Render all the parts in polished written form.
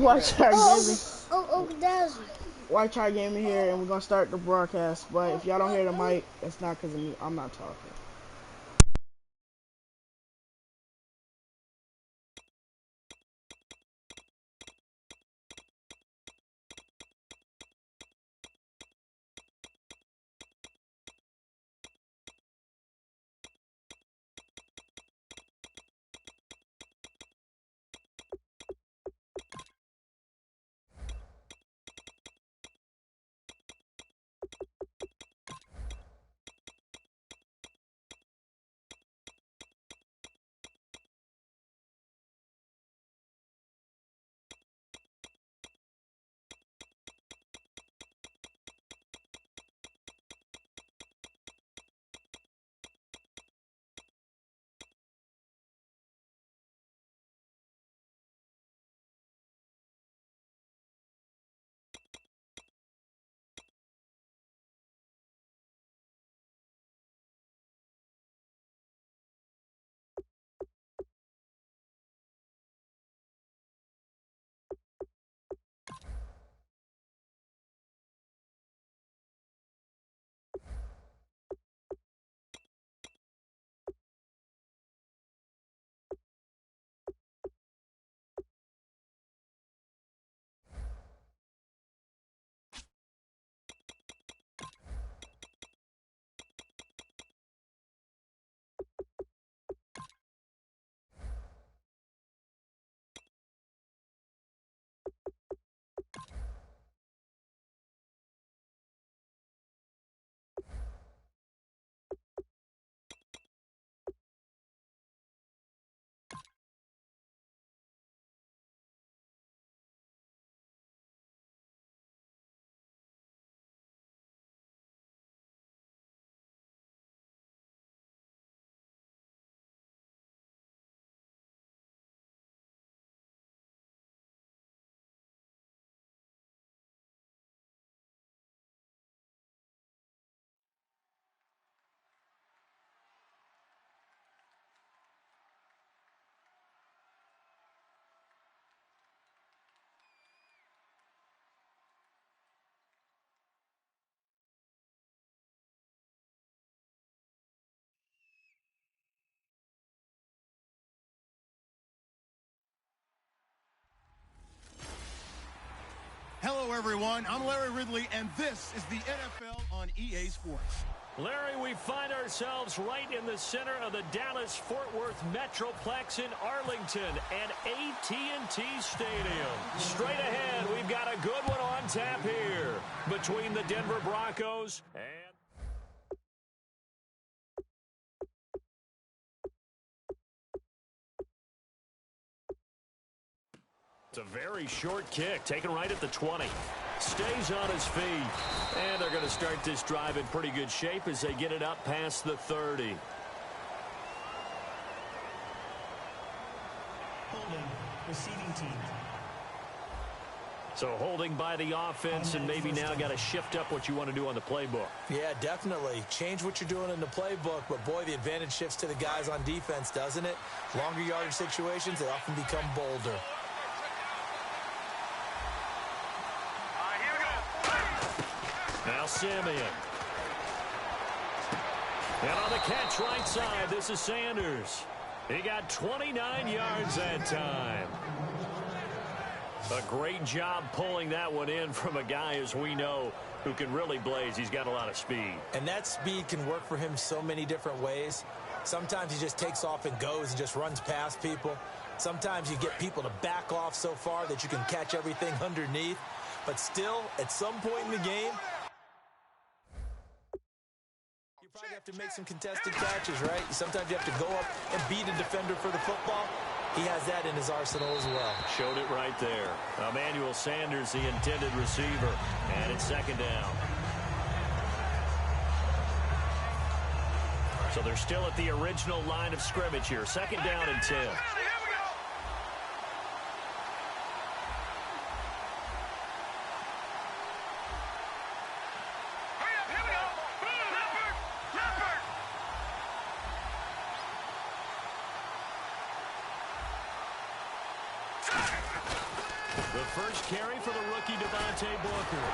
White Shark Gaming. That's White Shark Gaming here, and we're gonna start the broadcast. But if y'all don't hear the mic, it's not because of me. I'm not talking. Hello, everyone. I'm Larry Ridley, and this is the NFL on EA Sports. Larry, we find ourselves right in the center of the Dallas-Fort Worth Metroplex in Arlington at AT&T Stadium. Straight ahead, we've got a good one on tap here between the Denver Broncos and... It's a very short kick, taken right at the 20. Stays on his feet. And they're going to start this drive in pretty good shape as they get it up past the 30. Holding, receiving team. So holding by the offense, and maybe now got to shift up what you want to do on the playbook. Yeah, definitely. Change what you're doing in the playbook, but boy, the advantage shifts to the guys on defense, doesn't it? Longer yardage situations, they often become bolder. Now Simeon. And on the catch right side, this is Sanders. He got 29 yards that time. A great job pulling that one in from a guy, as we know, who can really blaze. He's got a lot of speed. And that speed can work for him so many different ways. Sometimes he just takes off and goes and just runs past people. Sometimes you get people to back off so far that you can catch everything underneath. But still, at some point in the game, you probably have to make some contested catches, right? Sometimes you have to go up and beat a defender for the football. He has that in his arsenal as well. Showed it right there. Emmanuel Sanders, the intended receiver. And it's second down. So they're still at the original line of scrimmage here. Second down and 10. The first carry for the rookie Devontae Booker.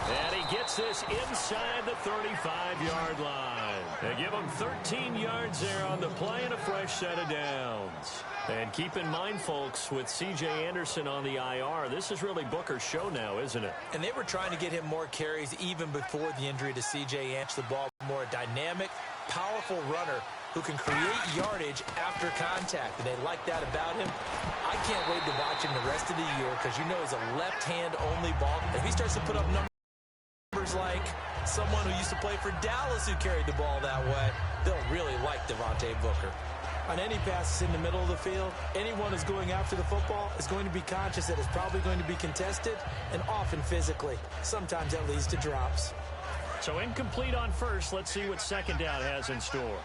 And he gets this inside the 35-yard line. They give him 13 yards there on the play and a fresh set of downs. And keep in mind, folks, with C.J. Anderson on the IR, this is really Booker's show now, isn't it? And they were trying to get him more carries even before the injury to C.J. Anderson. The ball more dynamic, powerful runner who can create yardage after contact. And they like that about him. I can't wait to watch him the rest of the year because you know he's a left-hand-only ball. If he starts to put up numbers like someone who used to play for Dallas who carried the ball that way, they'll really like Devontae Booker. On any passes in the middle of the field, anyone who's going after the football is going to be conscious that it's probably going to be contested and often physically. Sometimes that leads to drops. So incomplete on first. Let's see what second down has in store.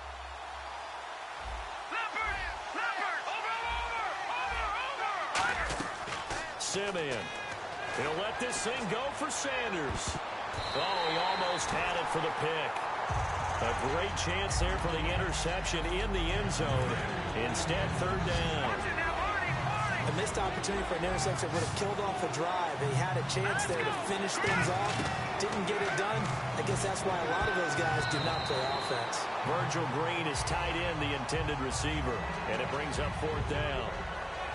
Simeon. He'll let this thing go for Sanders. Oh, he almost had it for the pick. A great chance there for the interception in the end zone. Instead, third down. A missed opportunity for an interception would have killed off a drive. He had a chance there to finish things off. Didn't get it done. I guess that's why a lot of those guys do not play offense. Virgil Green is tied in, the intended receiver, and it brings up fourth down.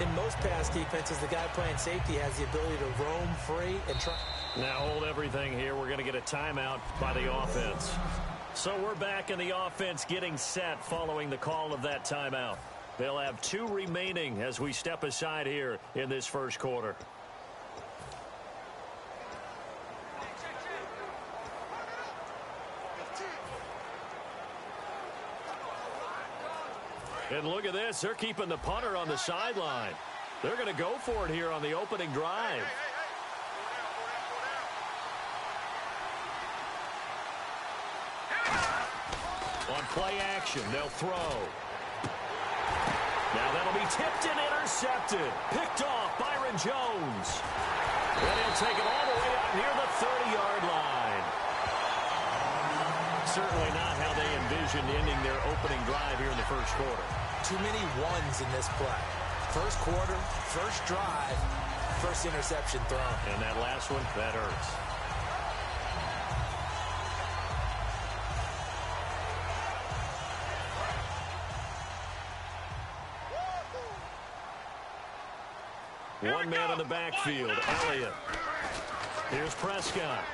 In most pass defenses, the guy playing safety has the ability to roam free and try. Now hold everything here. We're going to get a timeout by the offense. So we're back in the offense getting set following the call of that timeout. They'll have 2 remaining as we step aside here in this first quarter. And look at this. They're keeping the punter on the sideline. They're going to go for it here on the opening drive. On play action, they'll throw. Now that'll be tipped and intercepted. Picked off Byron Jones. And he'll take it all the way out near the 30-yard line. Certainly not how they envisioned ending their opening drive here in the first quarter. Too many ones in this play. First quarter, first drive, first interception thrown. And that last one, that hurts. One man in the backfield, Elliott. Here's Prescott.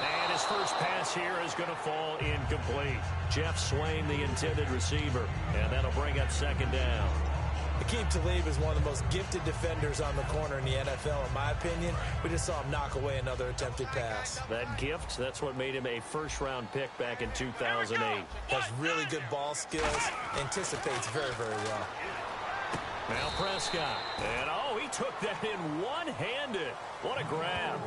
And his first pass here is going to fall incomplete. Jeff Swain, the intended receiver. And that'll bring up second down. Aqib Talib is one of the most gifted defenders on the corner in the NFL, in my opinion. We just saw him knock away another attempted pass. That gift, that's what made him a first-round pick back in 2008. Has really good ball skills. Anticipates very, very well. Now Prescott. And, oh, he took that in one-handed. What a grab.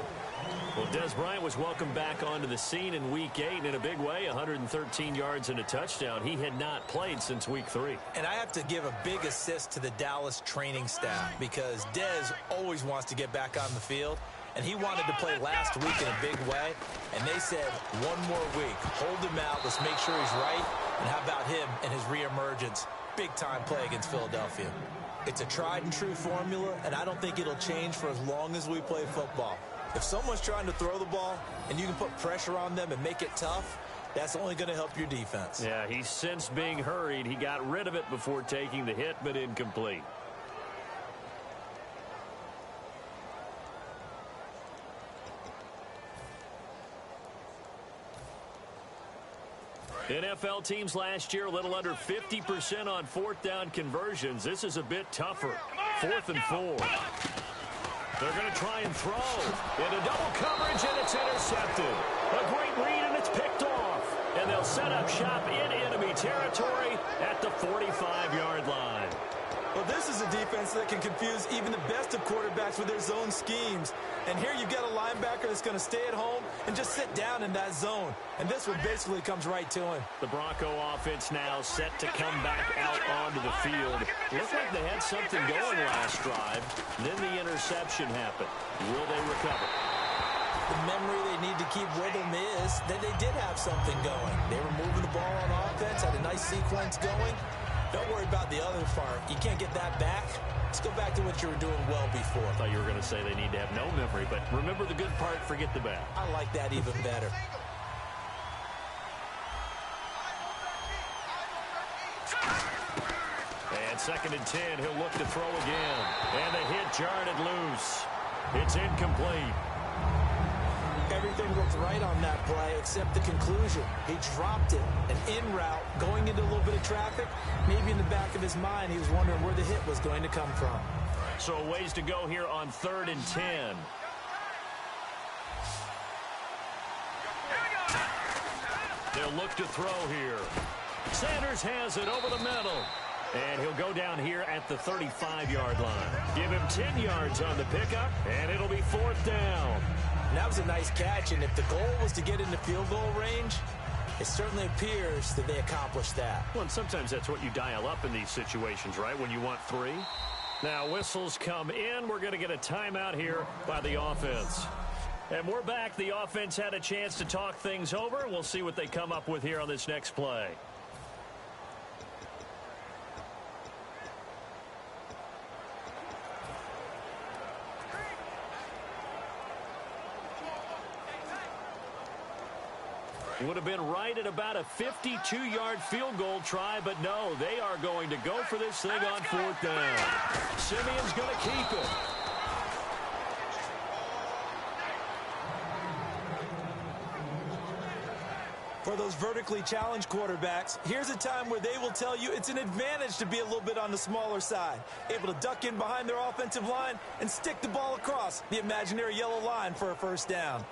Well, Des Bryant was welcomed back onto the scene in Week 8 in a big way, 113 yards and a touchdown. He had not played since Week 3. And I have to give a big assist to the Dallas training staff because Des always wants to get back on the field, and he wanted to play last week in a big way, and they said, one more week, hold him out, let's make sure he's right, and how about him and his reemergence? Big-time play against Philadelphia. It's a tried-and-true formula, and I don't think it'll change for as long as we play football. If someone's trying to throw the ball and you can put pressure on them and make it tough, that's only going to help your defense. Yeah, he's since being hurried. He got rid of it before taking the hit, but incomplete. NFL teams last year a little under 50% on fourth down conversions. This is a bit tougher. 4th and 4. They're going to try and throw. Into double coverage, and it's intercepted. A great read, and it's picked off. And they'll set up shop in enemy territory at the 45-yard line. Well, this is a defense that can confuse even the best of quarterbacks with their zone schemes. And here you've got a linebacker that's going to stay at home and just sit down in that zone. And this one basically comes right to him. The Bronco offense now set to come back out onto the field. Looked like they had something going last drive. Then the interception happened. Will they recover? The memory they need to keep with them is that they did have something going. They were moving the ball on offense, had a nice sequence going. Don't worry about the other part. You can't get that back. Let's go back to what you were doing well before. I thought you were going to say they need to have no memory, but remember the good part, forget the bad. I like that even better. And 2nd and 10, he'll look to throw again. And the hit jarred it loose. It's incomplete. Everything looked right on that play except the conclusion. He dropped it, an in route, going into a little bit of traffic. Maybe in the back of his mind, he was wondering where the hit was going to come from. So a ways to go here on 3rd and 10. They'll look to throw here. Sanders has it over the middle. And he'll go down here at the 35-yard line. Give him 10 yards on the pickup, and it'll be 4th down. And that was a nice catch, and if the goal was to get into field goal range, it certainly appears that they accomplished that. Well, and sometimes that's what you dial up in these situations, right, when you want 3. Now whistles come in. We're going to get a timeout here by the offense. And we're back. The offense had a chance to talk things over. We'll see what they come up with here on this next play. Would have been right at about a 52-yard field goal try, but no, they are going to go for this thing on 4th down. Simeon's going to keep it. For those vertically challenged quarterbacks, here's a time where they will tell you it's an advantage to be a little bit on the smaller side, able to duck in behind their offensive line and stick the ball across the imaginary yellow line for a 1st down.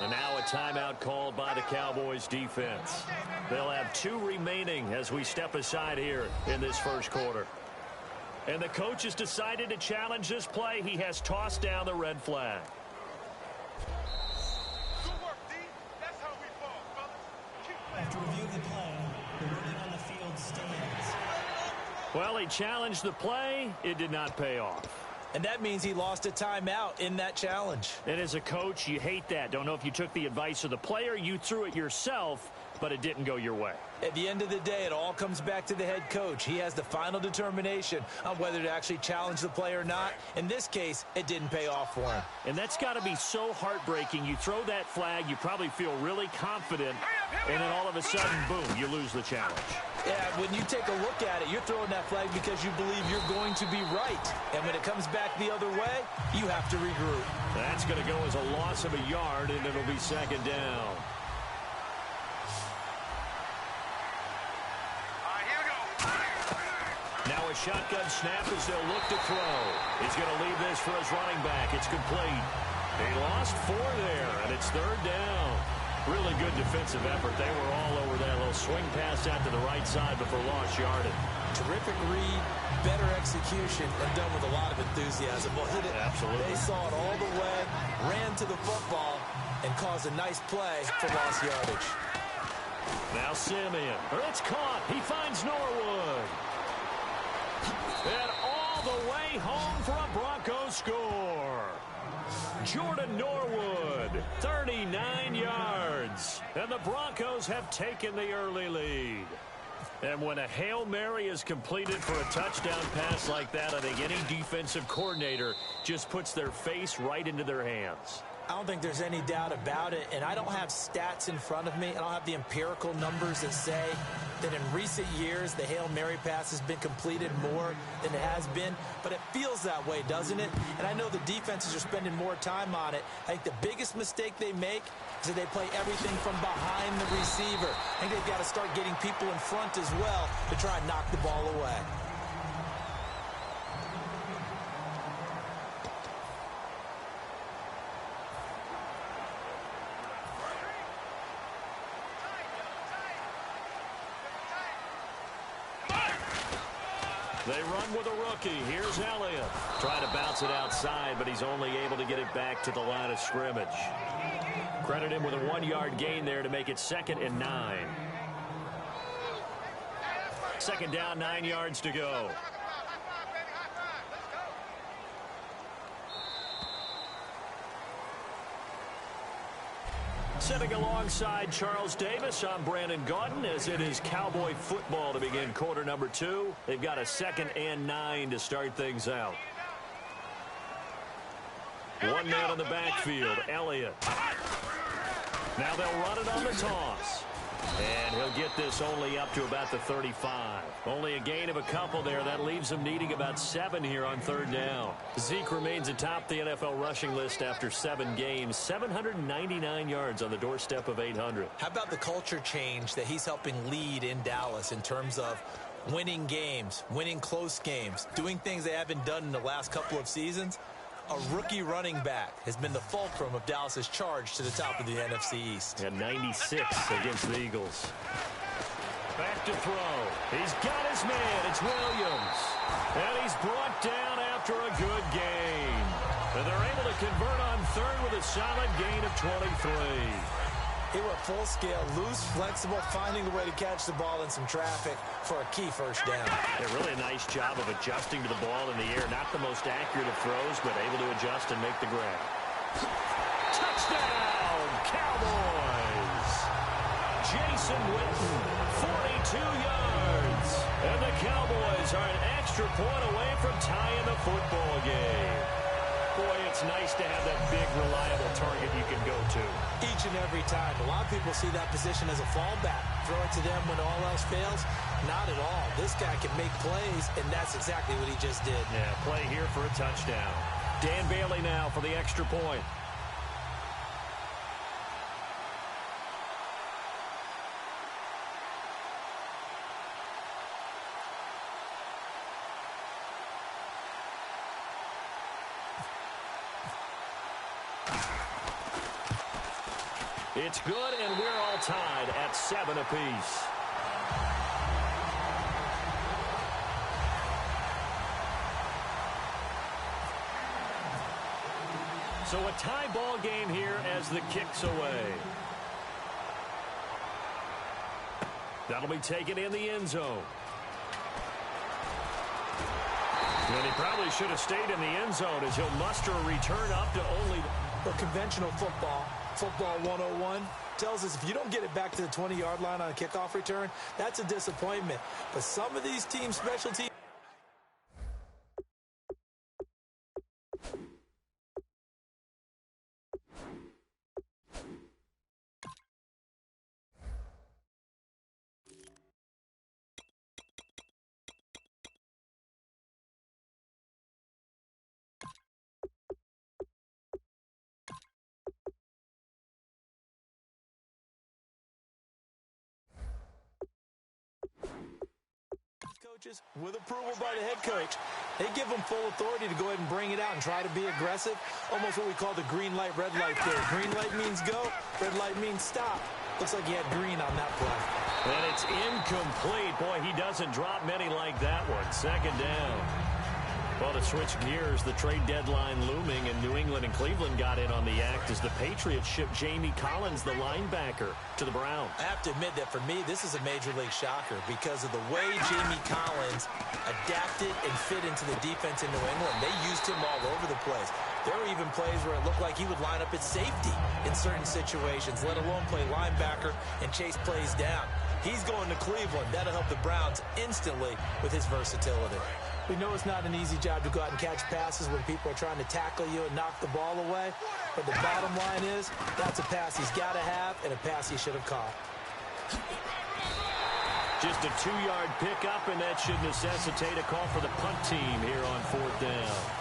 And now a timeout called by the Cowboys defense. They'll have 2 remaining as we step aside here in this 1st quarter. And the coach has decided to challenge this play. He has tossed down the red flag. After reviewing the play, the ruling on the field stands. Well, he challenged the play. It did not pay off. And that means he lost a timeout in that challenge. And as a coach, you hate that. Don't know if you took the advice of the player, you threw it yourself, but it didn't go your way. At the end of the day, it all comes back to the head coach. He has the final determination on whether to actually challenge the play or not. In this case, it didn't pay off for him. And that's got to be so heartbreaking. You throw that flag, you probably feel really confident, and then all of a sudden, boom, you lose the challenge. Yeah, when you take a look at it, you're throwing that flag because you believe you're going to be right. And when it comes back the other way, you have to regroup. That's going to go as a loss of a yard, and it'll be 2nd down. Now a shotgun snap as they'll look to throw. He's going to leave this for his running back. It's complete. They lost 4 there, and it's 3rd down. Really good defensive effort. They were all over that little swing pass out to the right side before lost yardage. Terrific read, better execution, and done with a lot of enthusiasm. Well, hit it. Absolutely. They saw it all the way, ran to the football, and caused a nice play for lost yardage. Now Simeon. It's caught. He finds Norwood. And all the way home for a Broncos score. Jordan Norwood, 39 yards. And the Broncos have taken the early lead. And when a Hail Mary is completed for a touchdown pass like that, I think any defensive coordinator just puts their face right into their hands. I don't think there's any doubt about it, and I don't have stats in front of me. I don't have the empirical numbers that say that in recent years the Hail Mary pass has been completed more than it has been, but it feels that way, doesn't it? And I know the defenses are spending more time on it. I think the biggest mistake they make is that they play everything from behind the receiver. I think they've got to start getting people in front as well to try and knock the ball away. They run with a rookie. Here's Elliott. Trying to bounce it outside, but he's only able to get it back to the line of scrimmage. Credit him with a 1-yard gain there to make it 2nd and 9. 2nd down, 9 yards to go. Sitting alongside Charles Davis, I'm Brandon Gaudin, as it is Cowboy football to begin quarter number 2. They've got a 2nd and 9 to start things out. One man in the backfield, Elliott. Now they'll run it on the toss. And he'll get this only up to about the 35. Only a gain of a couple there. That leaves him needing about 7 here on 3rd down. Zeke remains atop the NFL rushing list after 7 games. 799 yards on the doorstep of 800. How about the culture change that he's helping lead in Dallas in terms of winning games, winning close games, doing things they haven't done in the last couple of seasons? A rookie running back has been the fulcrum of Dallas's charge to the top of the NFC East. And 96 against the Eagles. Back to throw. He's got his man. It's Williams. And he's brought down after a good gain. And they're able to convert on 3rd with a solid gain of 23. He went full scale, loose, flexible, finding a way to catch the ball in some traffic for a key 1st down. Yeah, really a nice job of adjusting to the ball in the air. Not the most accurate of throws, but able to adjust and make the grab. Touchdown, Cowboys! Jason Witten, 42 yards. And the Cowboys are an extra point away from tying the football game. Boy, it's nice to have that big, reliable target you can go to. Each and every time. A lot of people see that position as a fallback. Throw it to them when all else fails. Not at all. This guy can make plays, and that's exactly what he just did. Yeah, play here for a touchdown. Dan Bailey now for the extra point. It's good, and we're all tied at 7 apiece. So a tie ball game here as the kick's away. That'll be taken in the end zone. And he probably should have stayed in the end zone as he'll muster a return up to only... But conventional football 101, tells us if you don't get it back to the 20-yard line on a kickoff return, that's a disappointment. But some of these teams' special teams... coaches, with approval by the head coach, they give them full authority to go ahead and bring it out and try to be aggressive. Almost what we call the green light, red light there. Green light means go, red light means stop. Looks like he had green on that play. And it's incomplete. Boy, he doesn't drop many like that one. 2nd down. Well, to switch gears, the trade deadline looming, and New England and Cleveland got in on the act as the Patriots shipped Jamie Collins, the linebacker, to the Browns. I have to admit that for me, this is a major league shocker because of the way Jamie Collins adapted and fit into the defense in New England. They used him all over the place. There were even plays where it looked like he would line up at safety in certain situations, let alone play linebacker and chase plays down. He's going to Cleveland. That'll help the Browns instantly with his versatility. We know it's not an easy job to go out and catch passes when people are trying to tackle you and knock the ball away. But the bottom line is, that's a pass he's got to have and a pass he should have caught. Just a 2-yard pickup, and that should necessitate a call for the punt team here on 4th down.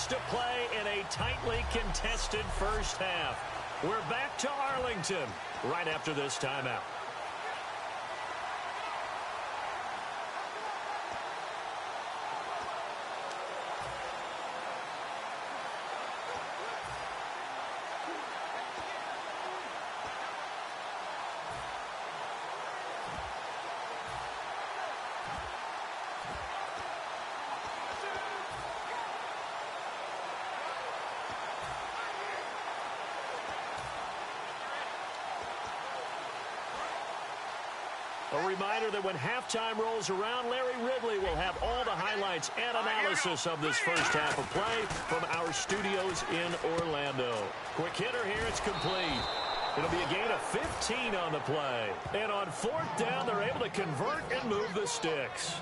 To play in a tightly contested first half. We're back to Arlington right after this timeout. A reminder that when halftime rolls around, Larry Ridley will have all the highlights and analysis of this first half of play from our studios in Orlando. Quick hitter here, it's complete. It'll be a gain of 15 on the play. And on fourth down, they're able to convert and move the sticks.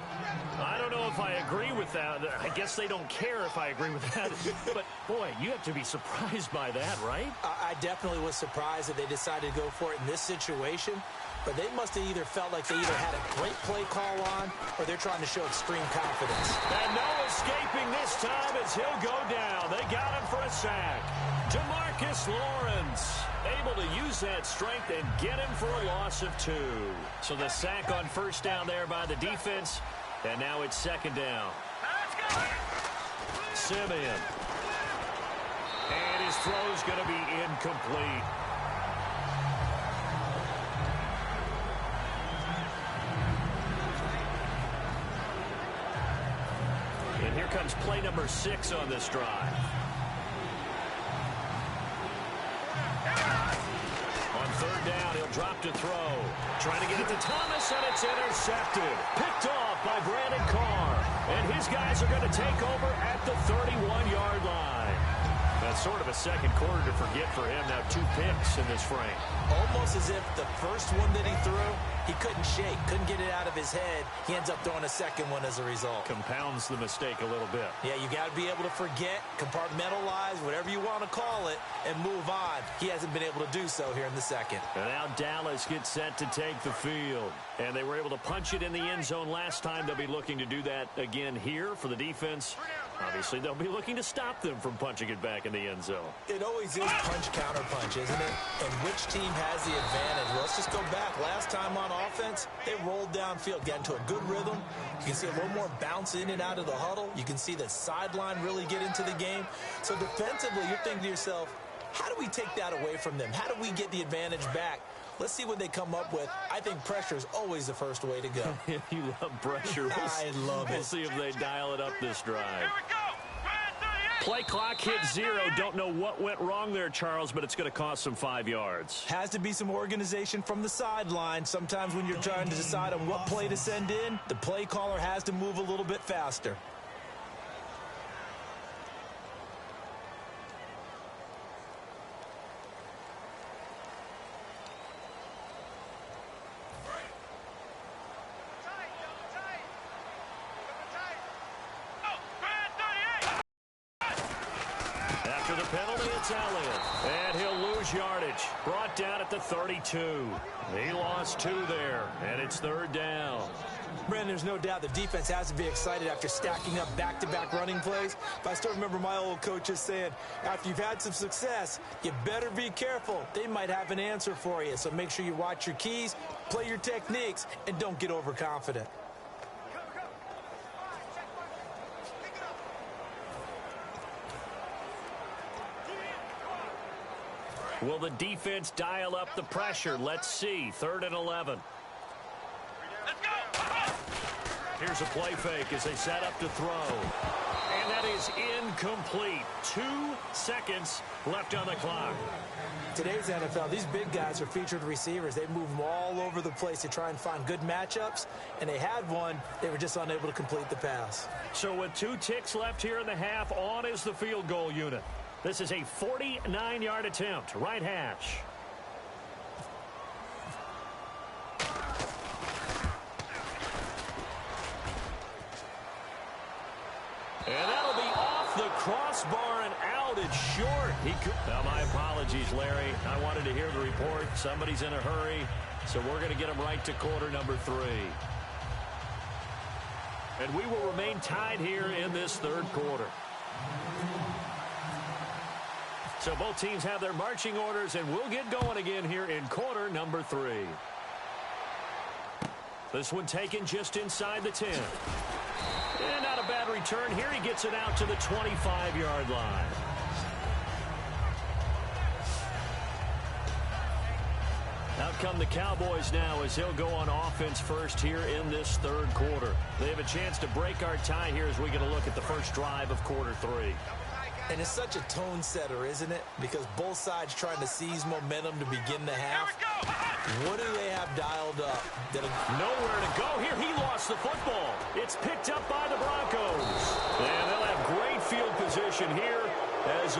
I don't know if I agree with that. I guess they don't care if I agree with that. But, boy, you have to be surprised by that, right? I definitely was surprised that they decided to go for it in this situation. But they must have either felt like they either had a great play call on or they're trying to show extreme confidence. And no escaping this time as he'll go down. They got him for a sack. DeMarcus Lawrence able to use that strength and get him for a loss of 2. So the sack on first down there by the defense. And now it's second down. Simeon. And his throw's going to be incomplete. And here comes play number 6 on this drive. On third down, he'll drop to throw. Trying to get it to Thomas, and it's intercepted. Picked off by Brandon Carr. And his guys are going to take over at the 31-yard line. That's sort of a second quarter to forget for him. Now 2 picks in this frame. Almost as if the first one that he threw, he couldn't shake, couldn't get it out of his head. He ends up throwing a second one as a result. Compounds the mistake a little bit. Yeah, you got to be able to forget, compartmentalize, whatever you want to call it, and move on. He hasn't been able to do so here in the second. And now Dallas gets set to take the field. And they were able to punch it in the end zone last time. They'll be looking to do that again here for the defense. Obviously, they'll be looking to stop them from punching it back in the end zone. It always is punch-counter-punch, isn't it? And which team has the advantage? Well, let's just go back. Last time on offense, they rolled downfield, got into a good rhythm. You can see a little more bounce in and out of the huddle. You can see the sideline really get into the game. So defensively, you're thinking to yourself, how do we take that away from them? How do we get the advantage back? Let's see what they come up with. I think pressure is always the first way to go. You love pressure. I love it. We'll see if they dial it up this drive. Play clock hit 0. Don't know what went wrong there, Charles, but it's going to cost them 5 yards. Has to be some organization from the sideline. Sometimes when you're trying to decide on what play to send in, the play caller has to move a little bit faster. And he'll lose yardage. Brought down at the 32. He lost 2 there, and it's third down. Brandon, there's no doubt the defense has to be excited after stacking up back-to-back running plays. But I still remember my old coaches saying, after you've had some success, you better be careful. They might have an answer for you. So make sure you watch your keys, play your techniques, and don't get overconfident. Will the defense dial up the pressure? Let's see. 3rd and 11. Here's a play fake as they set up to throw. And that is incomplete. 2 seconds left on the clock. Today's NFL, these big guys are featured receivers. They move them all over the place to try and find good matchups. And they had one. They were just unable to complete the pass. So with 2 ticks left here in the half, on is the field goal unit. This is a 49-yard attempt. Right hash. And that'll be off the crossbar and out. It's short. Well, my apologies, Larry. I wanted to hear the report. Somebody's in a hurry. So we're going to get him right to quarter number 3. And we will remain tied here in this third quarter. So both teams have their marching orders, and we'll get going again here in quarter number 3. This one taken just inside the 10. And not a bad return here. He gets it out to the 25-yard line. Out come the Cowboys now as he'll go on offense first here in this third quarter. They have a chance to break our tie here as we get a look at the first drive of quarter 3. And it's such a tone setter, isn't it? Because both sides trying to seize momentum to begin the half. What do they have dialed up? Nowhere to go. Here he lost the football. It's picked up by the Broncos. And they'll have great field position here as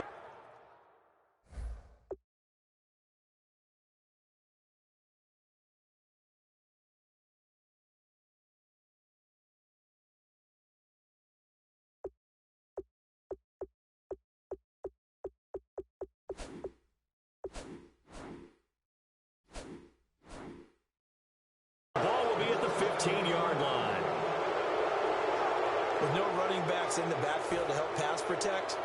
ball will be at the 15-yard line. With no running backs in the backfield to help pass protect,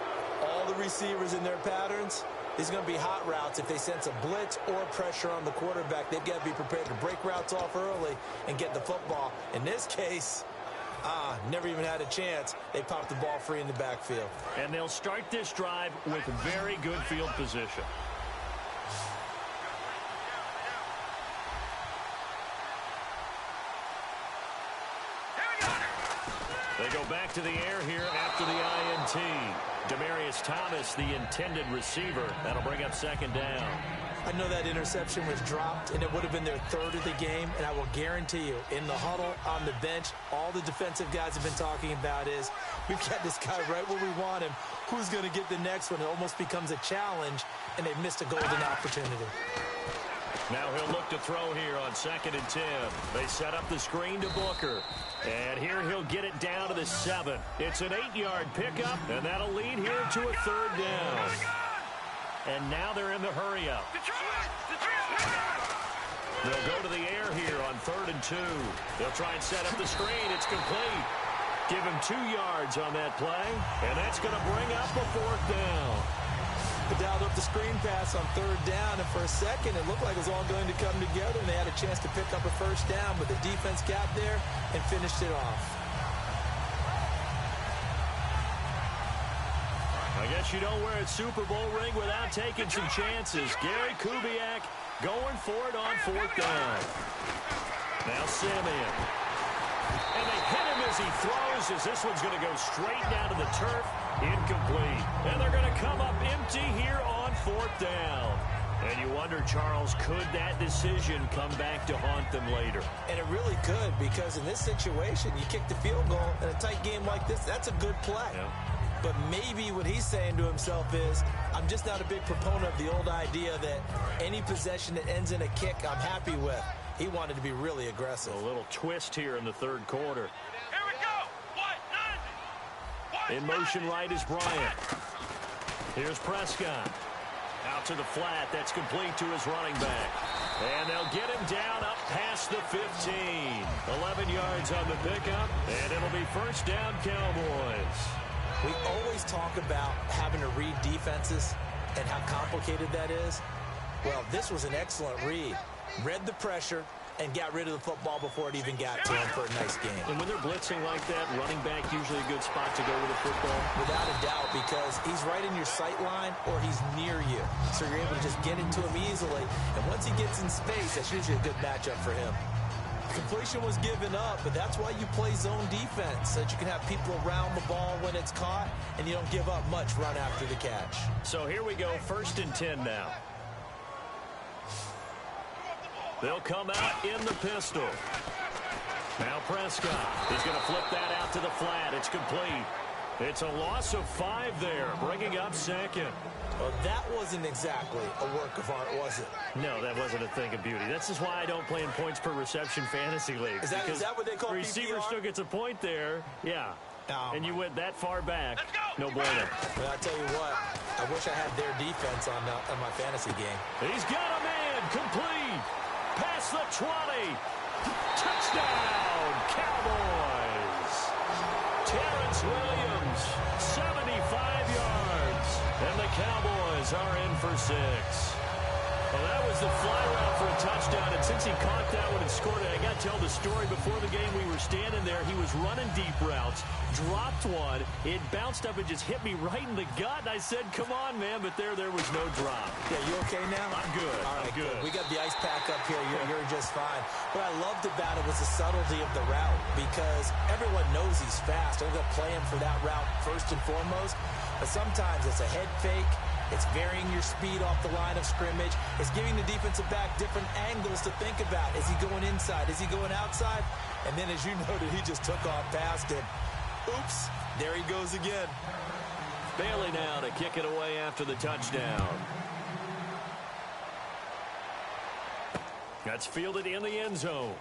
all the receivers in their patterns, these are going to be hot routes. If they sense a blitz or pressure on the quarterback, they've got to be prepared to break routes off early and get the football. In this case, never even had a chance. They popped the ball free in the backfield. And they'll start this drive with very good field position. They go back to the air here after the INT. Demarius Thomas, the intended receiver. That'll bring up second down. I know that interception was dropped, and it would have been their third of the game, and I will guarantee you, in the huddle, on the bench, all the defensive guys have been talking about is, we've got this guy right where we want him. Who's going to get the next one? It almost becomes a challenge, and they've missed a golden opportunity. Now he'll look to throw here on 2nd and 10. They set up the screen to Booker. And here he'll get it down to the 7. It's an 8-yard pickup, and that'll lead here to a 3rd down. And now they're in the hurry-up. They'll go to the air here on 3rd and 2. They'll try and set up the screen. It's complete. Give him 2 yards on that play, and that's going to bring up a 4th down. They dialed up the screen pass on 3rd down, and for a second it looked like it was all going to come together, and they had a chance to pick up a 1st down, but the defense got there and finished it off. I guess you don't wear a Super Bowl ring without taking some chances. Gary Kubiak going for it on 4th down. Now Simeon. And they hit him as he throws, as this one's going to go straight down to the turf. Incomplete. And they're going to come up empty here on 4th down. And you wonder, Charles, could that decision come back to haunt them later? And it really could, because in this situation, you kick the field goal in a tight game like this, that's a good play. Yeah. But maybe what he's saying to himself is, I'm just not a big proponent of the old idea that any possession that ends in a kick I'm happy with. He wanted to be really aggressive. A little twist here in the 3rd quarter. In motion right is Bryant. Here's Prescott. Out to the flat. That's complete to his running back. And they'll get him down up past the 15. 11 yards on the pickup. And it'll be 1st down, Cowboys. We always talk about having to read defenses and how complicated that is. Well, this was an excellent read. Read the pressure and got rid of the football before it even got to him for a nice game. And when they're blitzing like that, running back usually a good spot to go with the football? Without a doubt, because he's right in your sight line or he's near you. So you're able to just get into him easily. And once he gets in space, that's usually a good matchup for him. Completion was given up, but that's why you play zone defense, so that you can have people around the ball when it's caught, and you don't give up much run after the catch. So here we go, 1st and 10 now. They'll come out in the pistol. Now Prescott. He's going to flip that out to the flat. It's complete. It's a loss of 5 there, bringing up 2nd. Well, that wasn't exactly a work of art, was it? No, that wasn't a thing of beauty. That's just why I don't play in points per reception fantasy league. Is that what they call receiver PPR? still gets a point there. Yeah. Oh, and you went that far back. No bueno. Well, I tell you what, I wish I had their defense on my fantasy game. He's got a man. Complete. Past the 20. Touchdown, Cowboys. Terrence Williams, 75 yards. And the Cowboys are in for 6. Well, that was the fly route for a touchdown, and since he caught that one and scored it, I got to tell the story. Before the game, we were standing there. He was running deep routes, dropped one. It bounced up and just hit me right in the gut, and I said, come on, man, but there was no drop. Yeah, you okay now? I'm good. All right, I'm good. We got the ice pack up here. You're just fine. What I loved about it was the subtlety of the route, because everyone knows he's fast. They're going to play him for that route first and foremost. But sometimes it's a head fake. It's varying your speed off the line of scrimmage. It's giving the defensive back different angles to think about. Is he going inside? Is he going outside? And then, as you noted, he just took off past him. Oops, there he goes again. Bailey now to kick it away after the touchdown. That's fielded in the end zone.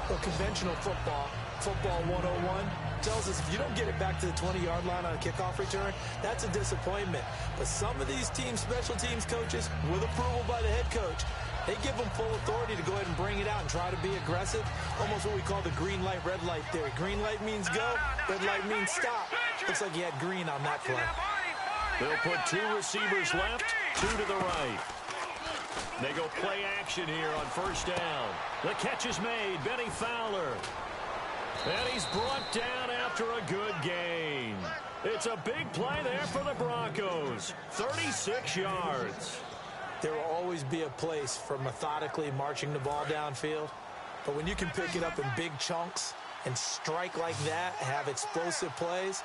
Well, conventional football 101, tells us if you don't get it back to the 20-yard line on a kickoff return, that's a disappointment. But some of these teams, special teams coaches, with approval by the head coach, they give them full authority to go ahead and bring it out and try to be aggressive. Almost what we call the green light, red light theory. Green light means go, red light means stop. Looks like he had green on that play. They'll put 2 receivers left, 2 to the right. They go play action here on first down. The catch is made. Benny Fowler. And he's brought down after a good gain. It's a big play there for the Broncos. 36 yards. There will always be a place for methodically marching the ball downfield. But when you can pick it up in big chunks and strike like that, have explosive plays,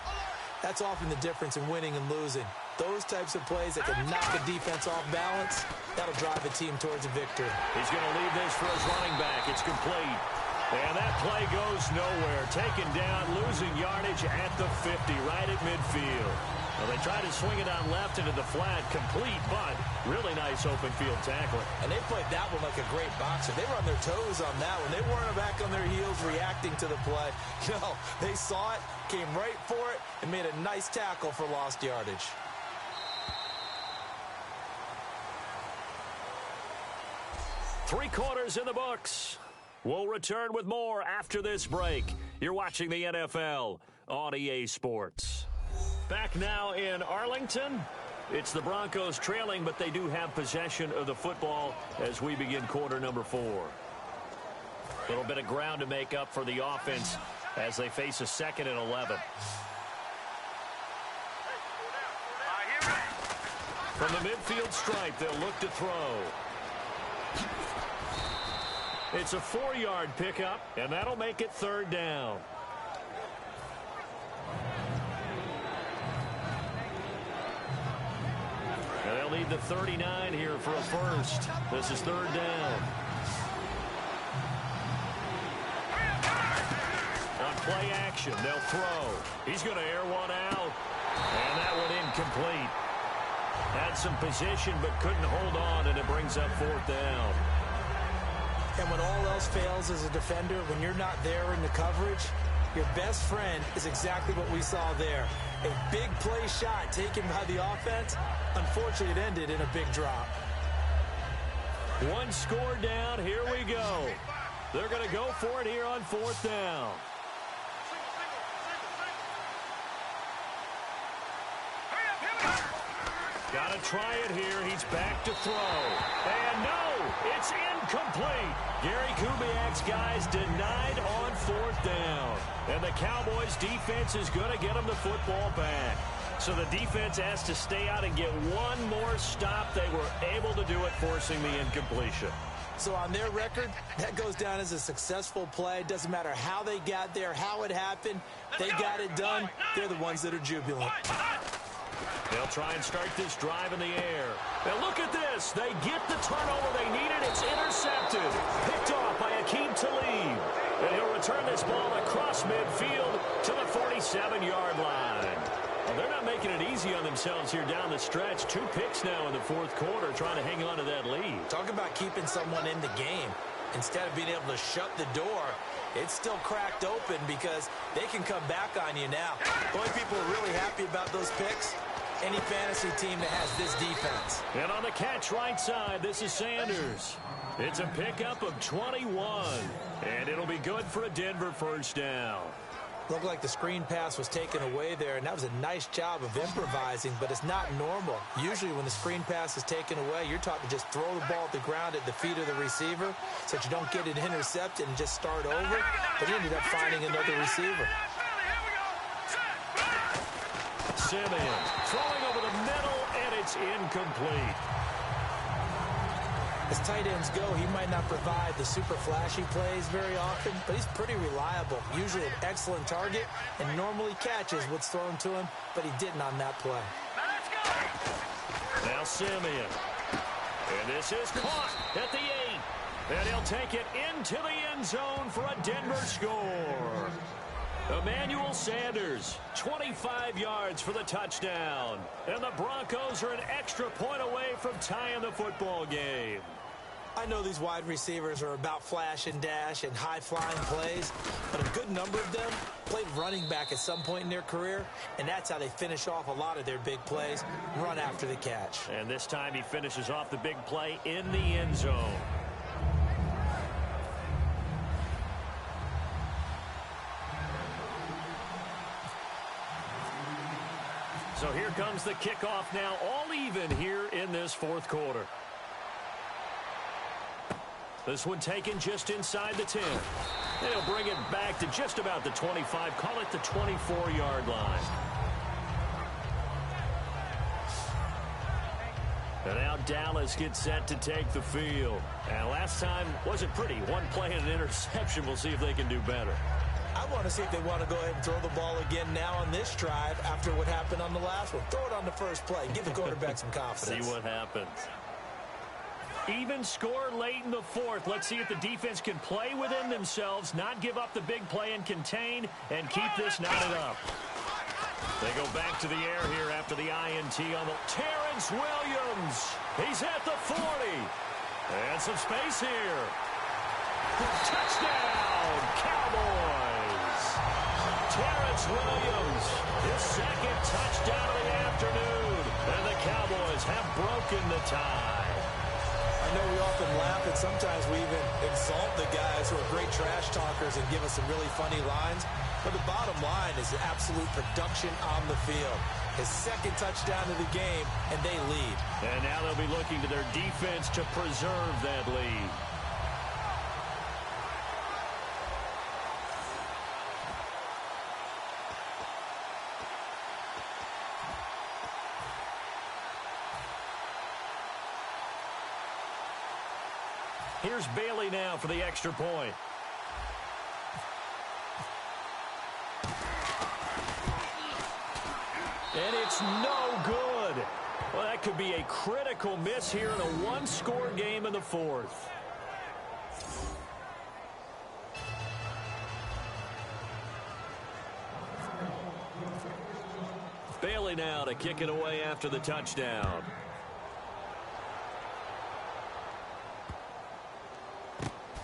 that's often the difference in winning and losing. Those types of plays that can knock a defense off balance, that'll drive a team towards a victory. He's going to leave this for his running back. It's complete. And that play goes nowhere. Taken down, losing yardage at the 50, right at midfield. Well, they tried to swing it on left into the flat, complete, but really nice open field tackling. And they played that one like a great boxer. They were on their toes on that one. They weren't back on their heels reacting to the play. No, they saw it, came right for it, and made a nice tackle for lost yardage. Three quarters in the books. We'll return with more after this break. You're watching the NFL on EA Sports. Back now in Arlington. It's the Broncos trailing, but they do have possession of the football as we begin quarter number 4. A little bit of ground to make up for the offense as they face a 2nd and 11. From the midfield stripe, they'll look to throw. It's a 4-yard pickup, and that'll make it 3rd down. And they'll need the 39 here for a first. This is 3rd down. On play action, they'll throw. He's going to air one out, and that one incomplete. Had some position, but couldn't hold on, and it brings up 4th down. And when all else fails as a defender, when you're not there in the coverage, your best friend is exactly what we saw there. A big play shot taken by the offense. Unfortunately, it ended in a big drop. 1 score down. Here we go. They're going to go for it here on 4th down. Got to try it here. He's back to throw. And no, it's incomplete. Gary Kubiak's guys denied on 4th down. And the Cowboys defense is going to get them the football back. So the defense has to stay out and get one more stop. They were able to do it, forcing the incompletion. So on their record, that goes down as a successful play. It doesn't matter how they got there, how it happened. They got it done. They're the ones that are jubilant. They'll try and start this drive in the air. Now look at this. They get the turnover they needed. It's intercepted. Picked off by Akeem Talib. And he'll return this ball across midfield to the 47-yard line. Well, they're not making it easy on themselves here down the stretch. 2 picks now in the 4th quarter trying to hang on to that lead. Talk about keeping someone in the game. Instead of being able to shut the door, it's still cracked open because they can come back on you now. The only people who are really happy about those picks, any fantasy team that has this defense. And on the catch right side, this is Sanders. It's a pickup of 21. And it'll be good for a Denver first down. Looked like the screen pass was taken away there, and that was a nice job of improvising, but it's not normal. Usually when the screen pass is taken away, you're taught to just throw the ball at the ground at the feet of the receiver so that you don't get it intercepted and just start over. But he ended up finding another receiver. Simmons throwing over the middle, and it's incomplete. As tight ends go, he might not provide the super flashy plays very often, but he's pretty reliable, usually an excellent target, and normally catches what's thrown to him, but he didn't on that play. Now Simeon. And this is caught at the 8. And he'll take it into the end zone for a Denver score. Emmanuel Sanders, 25 yards for the touchdown. And the Broncos are an extra point away from tying the football game. I know these wide receivers are about flash and dash and high-flying plays, but a good number of them played running back at some point in their career, and that's how they finish off a lot of their big plays, run after the catch. And this time he finishes off the big play in the end zone. So here comes the kickoff now, all even here in this fourth quarter. This one taken just inside the 10. They'll bring it back to just about the 25, call it the 24-yard line. And now Dallas gets set to take the field. And last time wasn't pretty. One play and an interception. We'll see if they can do better. I want to see if they want to go ahead and throw the ball again now on this drive after what happened on the last one. Throw it on the first play. Give the quarterback some confidence. See what happens. Even score late in the fourth. Let's see if the defense can play within themselves, not give up the big play and contain, and keep this knotted up. They go back to the air here after the INT on the Terrence Williams. He's at the 40. And some space here. Touchdown, Cowboys. Terrence Williams, his second touchdown of the afternoon. And the Cowboys have broken the tie. I know we often laugh, and sometimes we even exalt the guys who are great trash talkers and give us some really funny lines. But the bottom line is the absolute production on the field. His second touchdown of the game, and they lead. And now they'll be looking to their defense to preserve that lead. Here's Bailey now for the extra point. And it's no good. Well, that could be a critical miss here in a one-score game in the fourth. Bailey now to kick it away after the touchdown.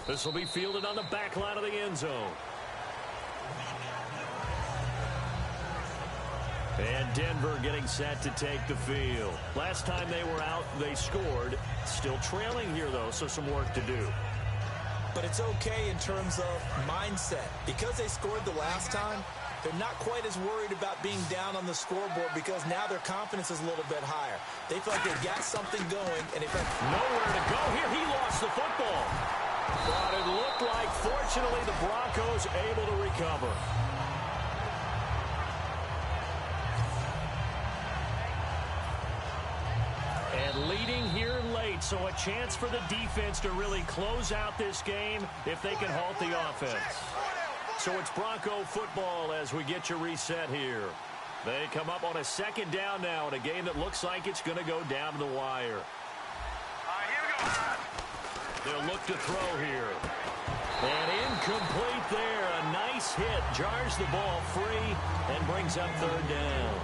This will be fielded on the back line of the end zone. And Denver getting set to take the field. Last time they were out, they scored. Still trailing here, though, so some work to do. But it's okay in terms of mindset. Because they scored the last time, they're not quite as worried about being down on the scoreboard because now their confidence is a little bit higher. They feel like they've got something going, and they've got nowhere to go here. He lost the football. But it looked like, fortunately, the Broncos able to recover. And leading here late, so a chance for the defense to really close out this game if they can halt the offense. So it's Bronco football as we get you reset here. They come up on a second down now in a game that looks like it's going to go down to the wire. They'll look to throw here. And incomplete there. A nice hit. Jars the ball free and brings up third down.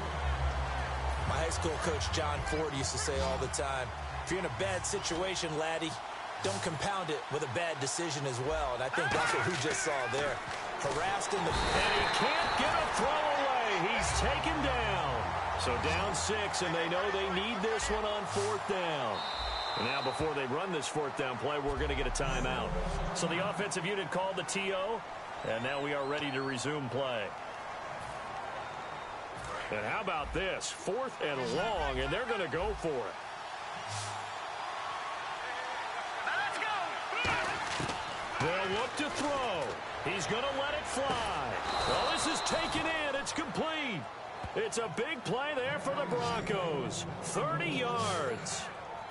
My high school coach, John Ford, used to say all the time, if you're in a bad situation, laddie, don't compound it with a bad decision as well. And I think that's what we just saw there. Harassed in the... And he can't get a throw away. He's taken down. So down 6, and they know they need this one on fourth down. And now before they run this fourth down play, we're going to get a timeout. So the offensive unit called the TO, and now we are ready to resume play. And how about this? 4th and long, and they're going to go for it. They'll look to throw. He's going to let it fly. Well, this is taken in. It's complete. It's a big play there for the Broncos. 30 yards.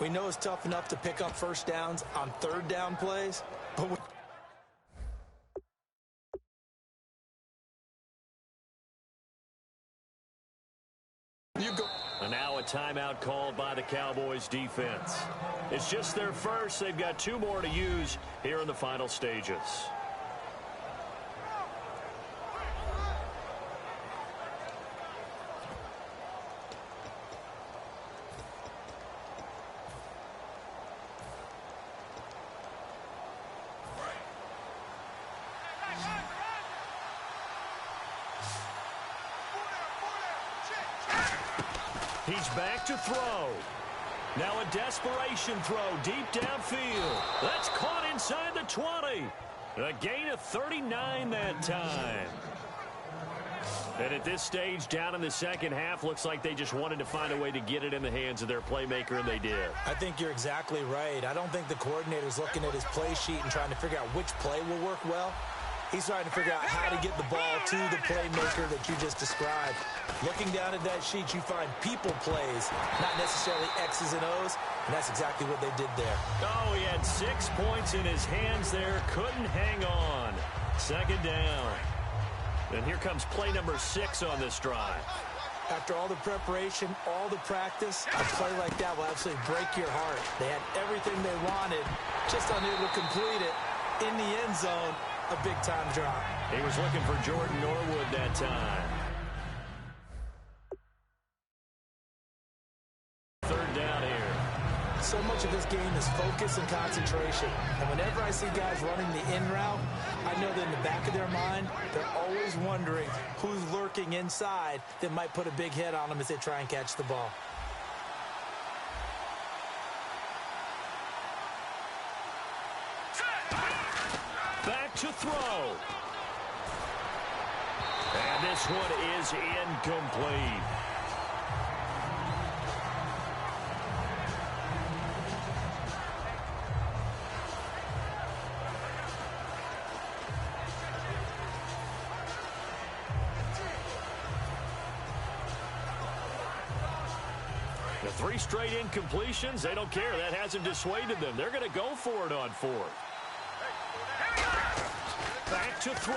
We know it's tough enough to pick up first downs on third down plays, but And now a timeout called by the Cowboys defense. It's just their first. They've got 2 more to use here in the final stages. He's back to throw. Now a desperation throw deep downfield. That's caught inside the 20. A gain of 39 that time. And at this stage, down in the second half, looks like they just wanted to find a way to get it in the hands of their playmaker, and they did. I think you're exactly right. I don't think the coordinator's looking at his play sheet and trying to figure out which play will work well. He's trying to figure out how to get the ball to the playmaker that you just described. Looking down at that sheet, you find people plays, not necessarily X's and O's, and that's exactly what they did there. Oh, he had 6 points in his hands there. Couldn't hang on. Second down. And here comes play number 6 on this drive. After all the preparation, all the practice, a play like that will absolutely break your heart. They had everything they wanted, just unable to complete it in the end zone. A big-time drop. He was looking for Jordan Norwood that time. Third down here. So much of this game is focus and concentration. And whenever I see guys running the in route, I know that in the back of their mind, they're always wondering who's lurking inside that might put a big hit on them as they try and catch the ball. Back to throw. And this one is incomplete. The 3 straight incompletions, they don't care. That hasn't dissuaded them. They're going to go for it on 4th. Back to throw.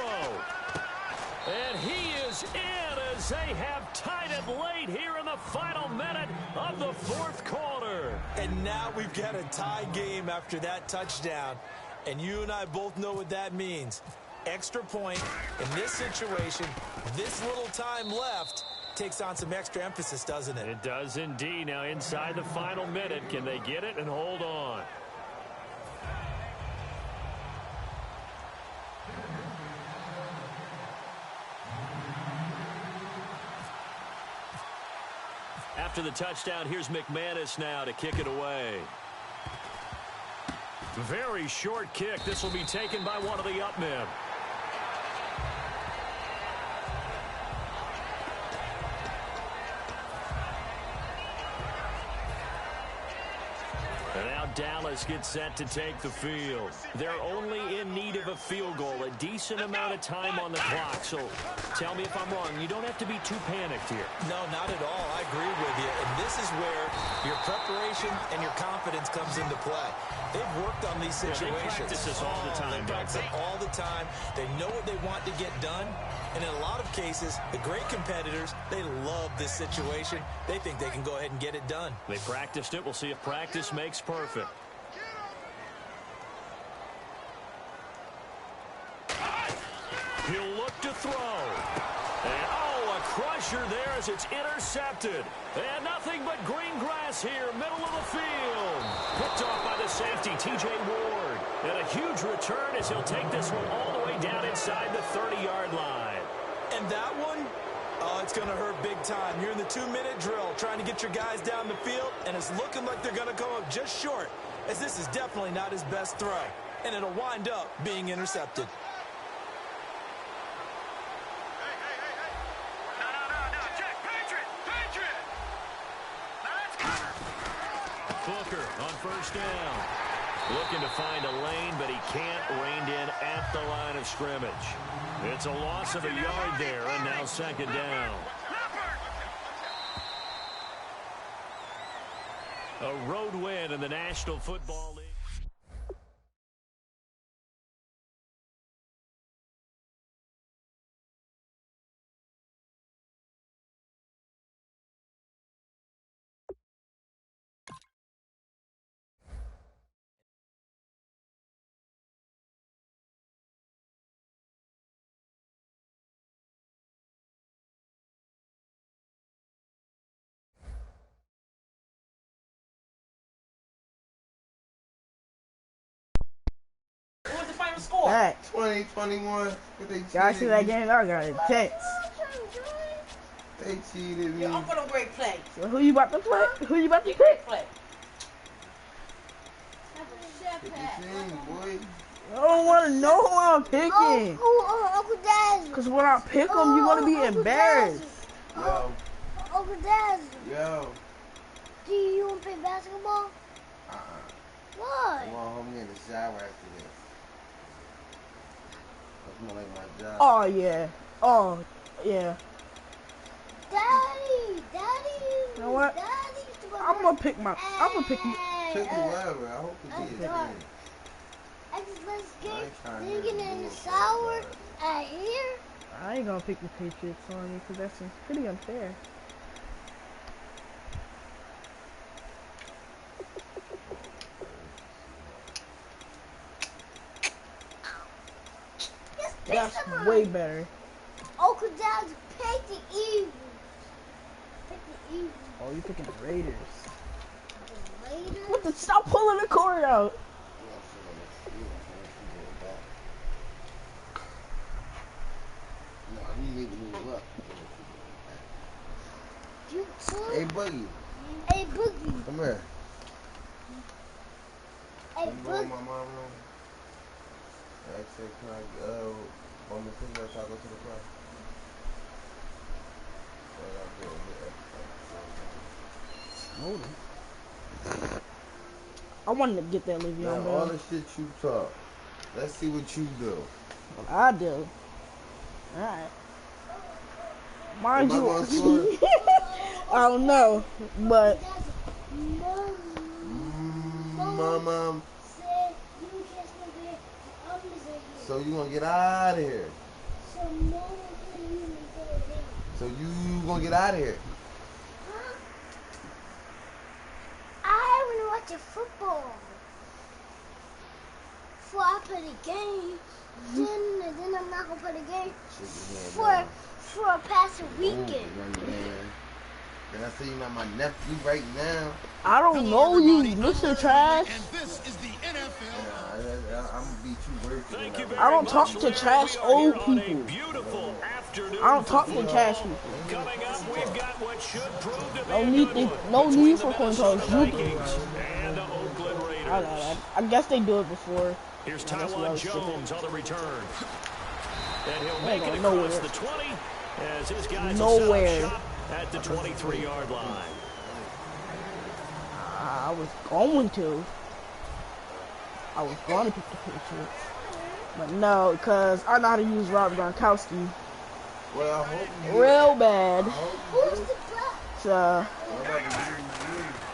And he is in as they have tied it late here in the final minute of the 4th quarter. And now we've got a tie game after that touchdown. And you and I both know what that means. Extra point in this situation, this little time left, takes on some extra emphasis, doesn't it? It does indeed. Now inside the final minute, can they get it and hold on? After the touchdown, here's McManus now to kick it away. Very short kick. This will be taken by one of the up men. And now Dallas gets set to take the field. They're only in need of a field goal, a decent amount of time on the clock. So tell me if I'm wrong. You don't have to be too panicked here. No, not at all. I agree with you. And this is where your preparation and your confidence comes into play. They've worked on these situations. They practice this all the time. They practice it all the time. They know what they want to get done. And in a lot of cases, the great competitors, they love this situation. They think they can go ahead and get it done. They practiced it. We'll see if practice makes perfect. He'll look to throw. And, oh, a crusher there as it's intercepted. And nothing but green grass here, middle of the field. Picked off by the safety, T.J. Ward. And a huge return as he'll take this one all the way down inside the 30-yard line. And that one, oh, it's going to hurt big time. You're in the 2-minute drill trying to get your guys down the field, and it's looking like they're going to come up just short, as this is definitely not his best throw. And it'll wind up being intercepted. Booker on first down. Looking to find a lane, but he can't. Reined in at the line of scrimmage. It's a loss of a yard there, and now second down. A road win in the National Football League. What was the final score? Facts. 20-21. Y'all see that game? I got intense. They cheated me. Your uncle don't great play. So who you about to play? Who you about to He pick? great play. Pick your team, boy. I don't want to know who I'm picking. Uncle Daz. Cause when I pick them, you're gonna be embarrassed. Yo, Uncle Daz. yo. Do you want to play basketball? Why? I'm going home in the shower after this. That's more like my job. Oh yeah. Oh yeah. Daddy. You know what? Daddy. I'm gonna pick you. Pick whoever. I hope the kid is God. I just let's I get ain't trying to thinking hear in the the bull shower crap. at here. I ain't gonna pick the Patriots on you because that's pretty unfair. That's way better. Uncle Daz pick the Eagles. Pick the Eagles. Oh, you picking the Raiders? Later. What the? Stop pulling the cord out. No, you need to move up. You too. Hey, Boogie. Hey, Boogie. Come here. Hey, You go in Boogie. my mom room. I said, can I, want me to pick up so I go to the car? Hold on. I wanted to get that Le'Veon Now, all Bell. the shit you talk, let's see what you do. I do. Alright. Mind Am I gonna score? you, I don't know, but Mom. Said you can't stay there. I'm gonna stay here. So you gonna get out of here? So no one can even go there. So you gonna get out of here? Huh? I want to watch a football. Before I play the game, then I'm not gonna play the game for a past a weekend. Can I say you're not my nephew right now? I don't know you, Mr. Trash. And this is the NFL. I'm gonna beat you worse than Thank you that. very I don't much, talk to Larry. trash We are here old on a people. beautiful afternoon I don't for talk to football. trash people. Coming up, we've got what should prove to be No a need good to- one no between need the for coin Minnesota toss. You do. Vikings and the Oakland I Raiders. know that. I guess they do it before. Here's That's what I Tywan was thinking. Jones on the return. And he'll They make it ain't across nowhere. the 20 as his guys Nowhere. will set up shop at the 23-yard line. I was going to. I was going to pick the Patriots. But no, because I know how to use Rob Gronkowski Well, I hope you real bad. Who's the black? So,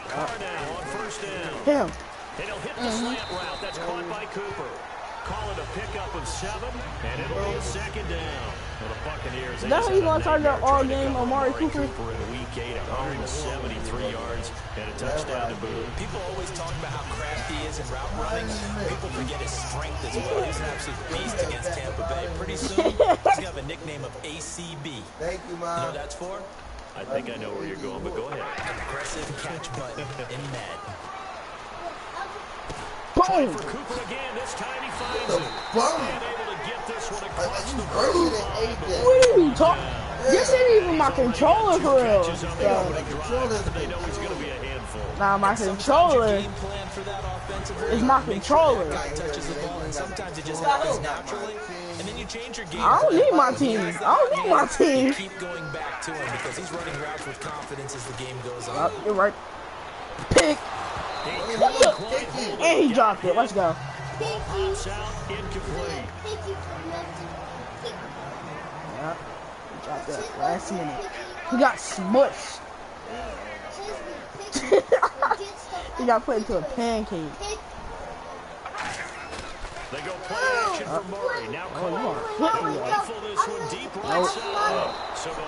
Carr now on first down. him. And he'll hit the slant route. That's caught by Cooper. Call it a pickup of 7, and it'll be a second down. Well, the Buccaneers, they That's just how you had a gonna target nightmare all trying to game, cover Amari Amari Cooper? in Week 8, 173 yards and a touchdown to boot. People always talk about how crafty he is in route running. People forget his strength as well. He's an absolute beast against Tampa Bay. Pretty soon, he's going to have a nickname of ACB. Thank you, You know Mom. what that's for? I think I know where you're going, but go ahead. Aggressive catch button in Madden. Trying Boom. for Cooper again. This time he finds it. Bum. And able to get this one across the Earlier than 8 days. What are you talking? This ain't even my controller for real. catches on the So, opening drive. They know he's going to be a handful. nah, my Sometimes your controller game plan for that offensively is my make sure that controller. guy touches the ball, and sometimes it just happens naturally. And then you change your game I don't plan. need my When he team. has the I don't need my hot hand, team. you keep going back to him because he's running routes with confidence as the game goes on. You're right. Pick. And he dropped it. Let's go. Ball pops out, incomplete. Yeah. He dropped that last minute. He got smushed. think I put into a pancake. They go play action for Murray. Now Carr. Flip me They'll up. rifle this one deep right side. So the I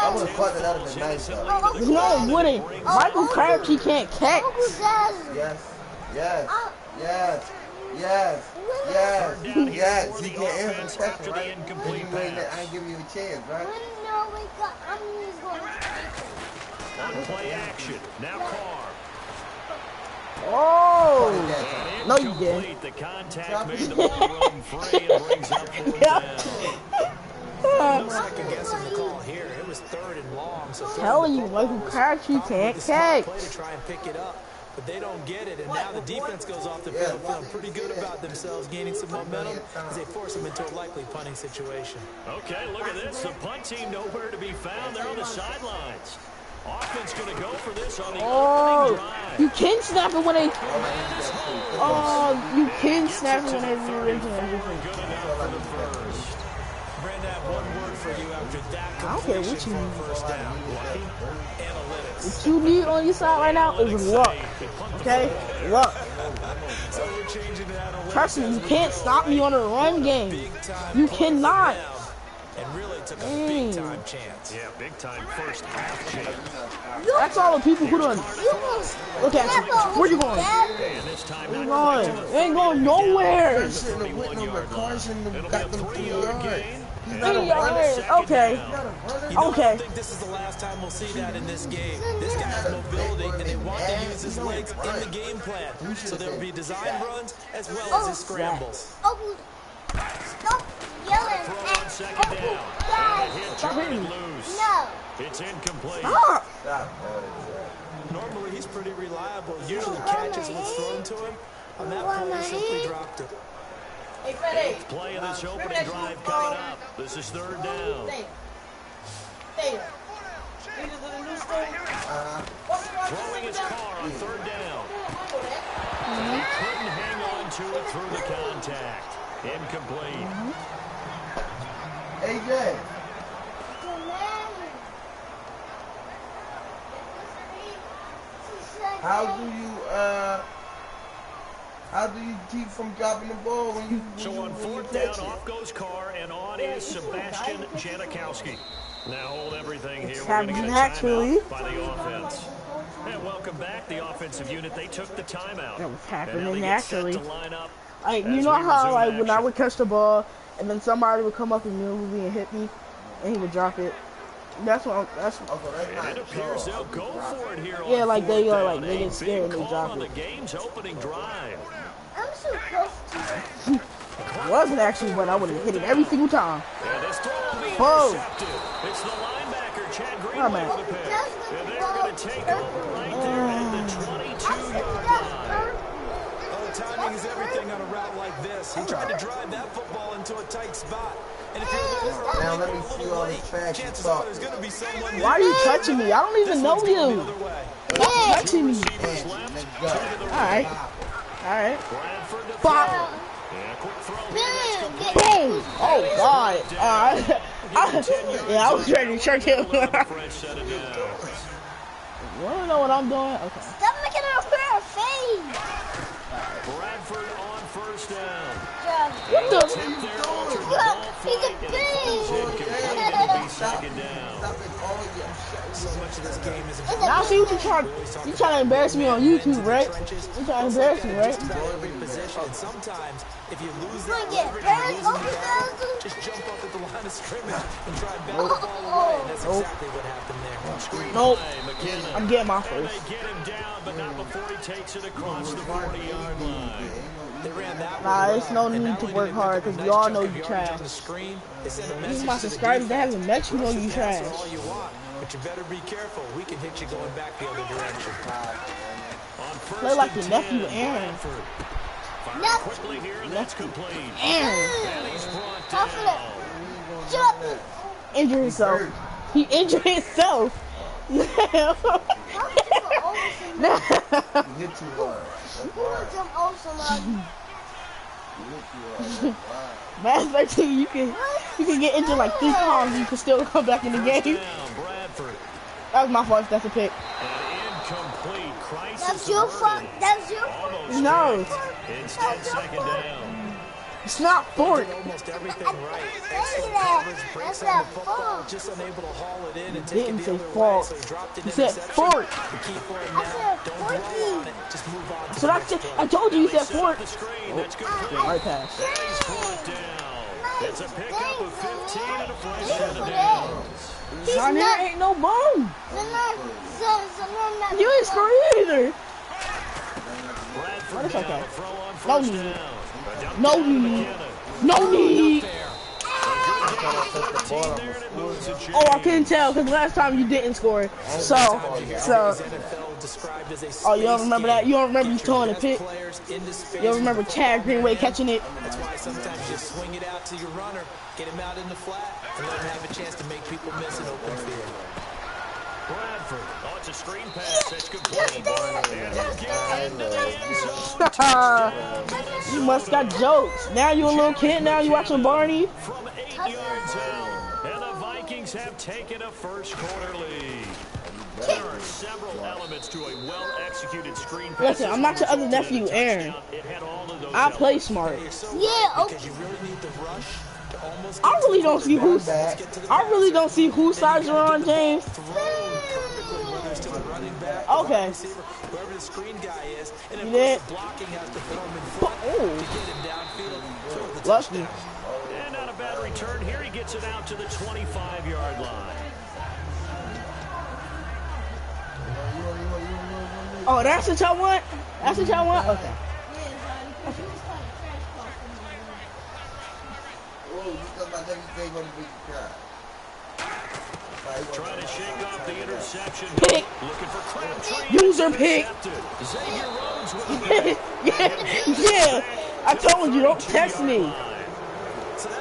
long would have thought that would have been nice though. No, it wouldn't. Michael Crabtree can't catch. Uncle Zaz. Yes. Yes. Yes. Yes. Yes. Yes. He can't answer the question, right? incomplete You ain't, I pass. ain't giving you a chance, right? I'm just going to On play action. Now Carr. Oh! No, you Incomplete. didn't. The contact made the ball run free and brings up fourth down. No second guessing the call here. It was 3rd and long. So Telling you, Michael Crabtree can't catch. play to try and pick it up, but they don't get it. And now the defense goes off the field feeling pretty good about themselves, gaining some momentum as they force them into a likely punting situation. Okay, look at this. The punt team nowhere to be found. They're on the sidelines. Offense going to go for this on the opening drive. You can snap it when they. Oh, you can snap it when they rearrange and everything. Good enough for the first. Brandon, I have one word for you after that I don't care completion what you for a first down. Analytics. What you need on your side right now is luck. Okay? Luck. So we're changing to analytics. Trust me, you can't stop me on a run game. You cannot. And really took a big time chance. Yeah, big time first half chance. That's all the people who done. Look at you. Where you going? And this time Where you not going? You ain't going nowhere. Shouldn't have went nowhere. Carr shouldn't have got them 3 yards. He's not a 3 runner. yards. Okay. You know, I Okay. don't think this is the last time we'll see that in this game. This guy has mobility, and they want to use his legs in the game plan. So there will be design runs as well as his scrambles. Uncle, stop yelling Throw on at second Uncle down. Zaz. Hit Jordan loose. No. It's incomplete. Stop. Normally, he's pretty reliable. Usually catches what's thrown to him. On that play, he simply dropped it. Play of this opening drive coming up. This is 3rd down. Throwing his car on 3rd down. He couldn't hang on to it through the contact. Incomplete. AJ. How do you keep from dropping the ball when you So on 4th down, off goes Carr, and on is Sebastian Janikowski. Now hold everything here. We're going to get a timeout by the offense. And welcome back, the offensive unit. They took the timeout. That was And now happening they get set naturally. to line up Like, as you know we how, resume like, when I action. would catch the ball, and then somebody would come up and move me and hit me, and he would drop it. That's what. And it appears they'll go for it here on Yeah, like they 4th are, down. like they A get scared and big they call drop on the it. game's opening drive. I'm so close to you. It wasn't actually, but I would have hit it every single time. And this throw will be Whoa. intercepted. It's the linebacker, Chad Oh, Greenway, man. with the pick. And they're going to take over right there at the 22-yard line. Oh, timing is everything on a route like this. He tried to drive that football into a tight spot. And if you're a little early Now let or me a see little all late, this trash you chances talk. are there's going to be someone Why are you touching me? I don't even know you. the other way. Stop touching me. Receivers left, Let's two go. to the All right. All right. Bradford to Bop. throw. Yeah, quick throw here. That's complete. Boom. Oh, God. All right. Yeah, I was ready to check him. Fresh set of downs. You want to know what I'm doing? Okay. Stop making a fair face. Bradford on 1st down. What the? Tip there, altered the ball He's flight, a and it falls incomplete. It'll be 2nd down. Stop it all your So much of this game is Now see what you trying to embarrass me on YouTube, right? You trying to embarrass me, right? every possession. And sometimes, if you lose that Get leverage, very you're losing open ground, down. just jump up at the line of scrimmage and try and bat the ball away. And that's exactly what happened there. Screen Nope. play, McKinnon. I'm getting my And first. they get him down, but not before he takes it across the 40-yard line. They ran that Nah, one it's well, no and need not to only work did they hard, pick up a 'cause nice y'all chunk know of you yardage trash. on the screen, they sent a These message my to the subscribers that defense. haven't met you know you Rush the passer trash. all you want, but you better be careful. We can hit you going back the other direction. On first Play like and your nephew 10, Aaron. Bradford. Firing Nephew. quickly here, and that's complete. Aaron And he's brought Tough down. it. Shut up. injured himself. He injured himself. You hit too hard. That's why. You hit too hard. That's why. Madden 13, you can get injured like 3 times and you can still come back in the game. Down, Bradford. That was my fault. That's a pick. And incomplete. crisis That's your fault. averted. That's your Almost fault. No. picked. Instead, second down. It's not Did Fort. almost everything right. Say Excellent that. coverage, breaks That's on the that football, fault. just unable to haul it in and He take it didn't the say other way. fault. So he dropped an He said interception. Fort. The key for him I now, said don't Forky. dwell on it. Just move on to So the that's next it. play. I told you he said Set up Fort. the screen. That's good. Right pass. And he's fourth down. It's a pickup of 15 and a first He's set of not- downs. He's John, there not. ain't no bone. You ain't score either. Bradford It's now okay. to throw on No first need. down. A dump No down to need. McKinnon. No need. Oh, I couldn't tell because last time you didn't score. So. NFL described as a Oh, you don't space remember that? game. You don't remember you Get your throwing a best pick? players into space You don't remember with the Chad football Greenway in hand. catching it? That's why sometimes you just swing it out to your runner, get him out in the flat, and let him have a chance to make people miss an open field. Bradford. Oh, it's a screen pass. That's complete. And he'll get into the end zone. Touchdown, You must got jokes. Now you a little kid. Now you watching Barney. from 8 yards out. And the Vikings have taken a first quarter lead. There are several elements to a well-executed screen pass. Listen, I'm not your other nephew, Aaron. It had all of those I play elements. smart. You're so Yeah, right, okay. because you really need the rush to almost I get to really the don't see quarterback. who's. Let's get to the I really passer. don't see whose side you're on, James. Thrown perfectly, whether it's to the running back, the Okay. wide receiver, whoever the screen guy is, and of You course did. the blocking has to form in front Oh. to get him downfield for the Lucky. touchdown. And not a bad return here. He gets it out to the 25-yard line. Oh, that's what y'all want? That's what y'all want? Okay. Trying to shake off the interception. Pick. Looking for Crabtree. User pick. Intercepted. Xavier Rhodes with the Yeah. I told you, don't text me.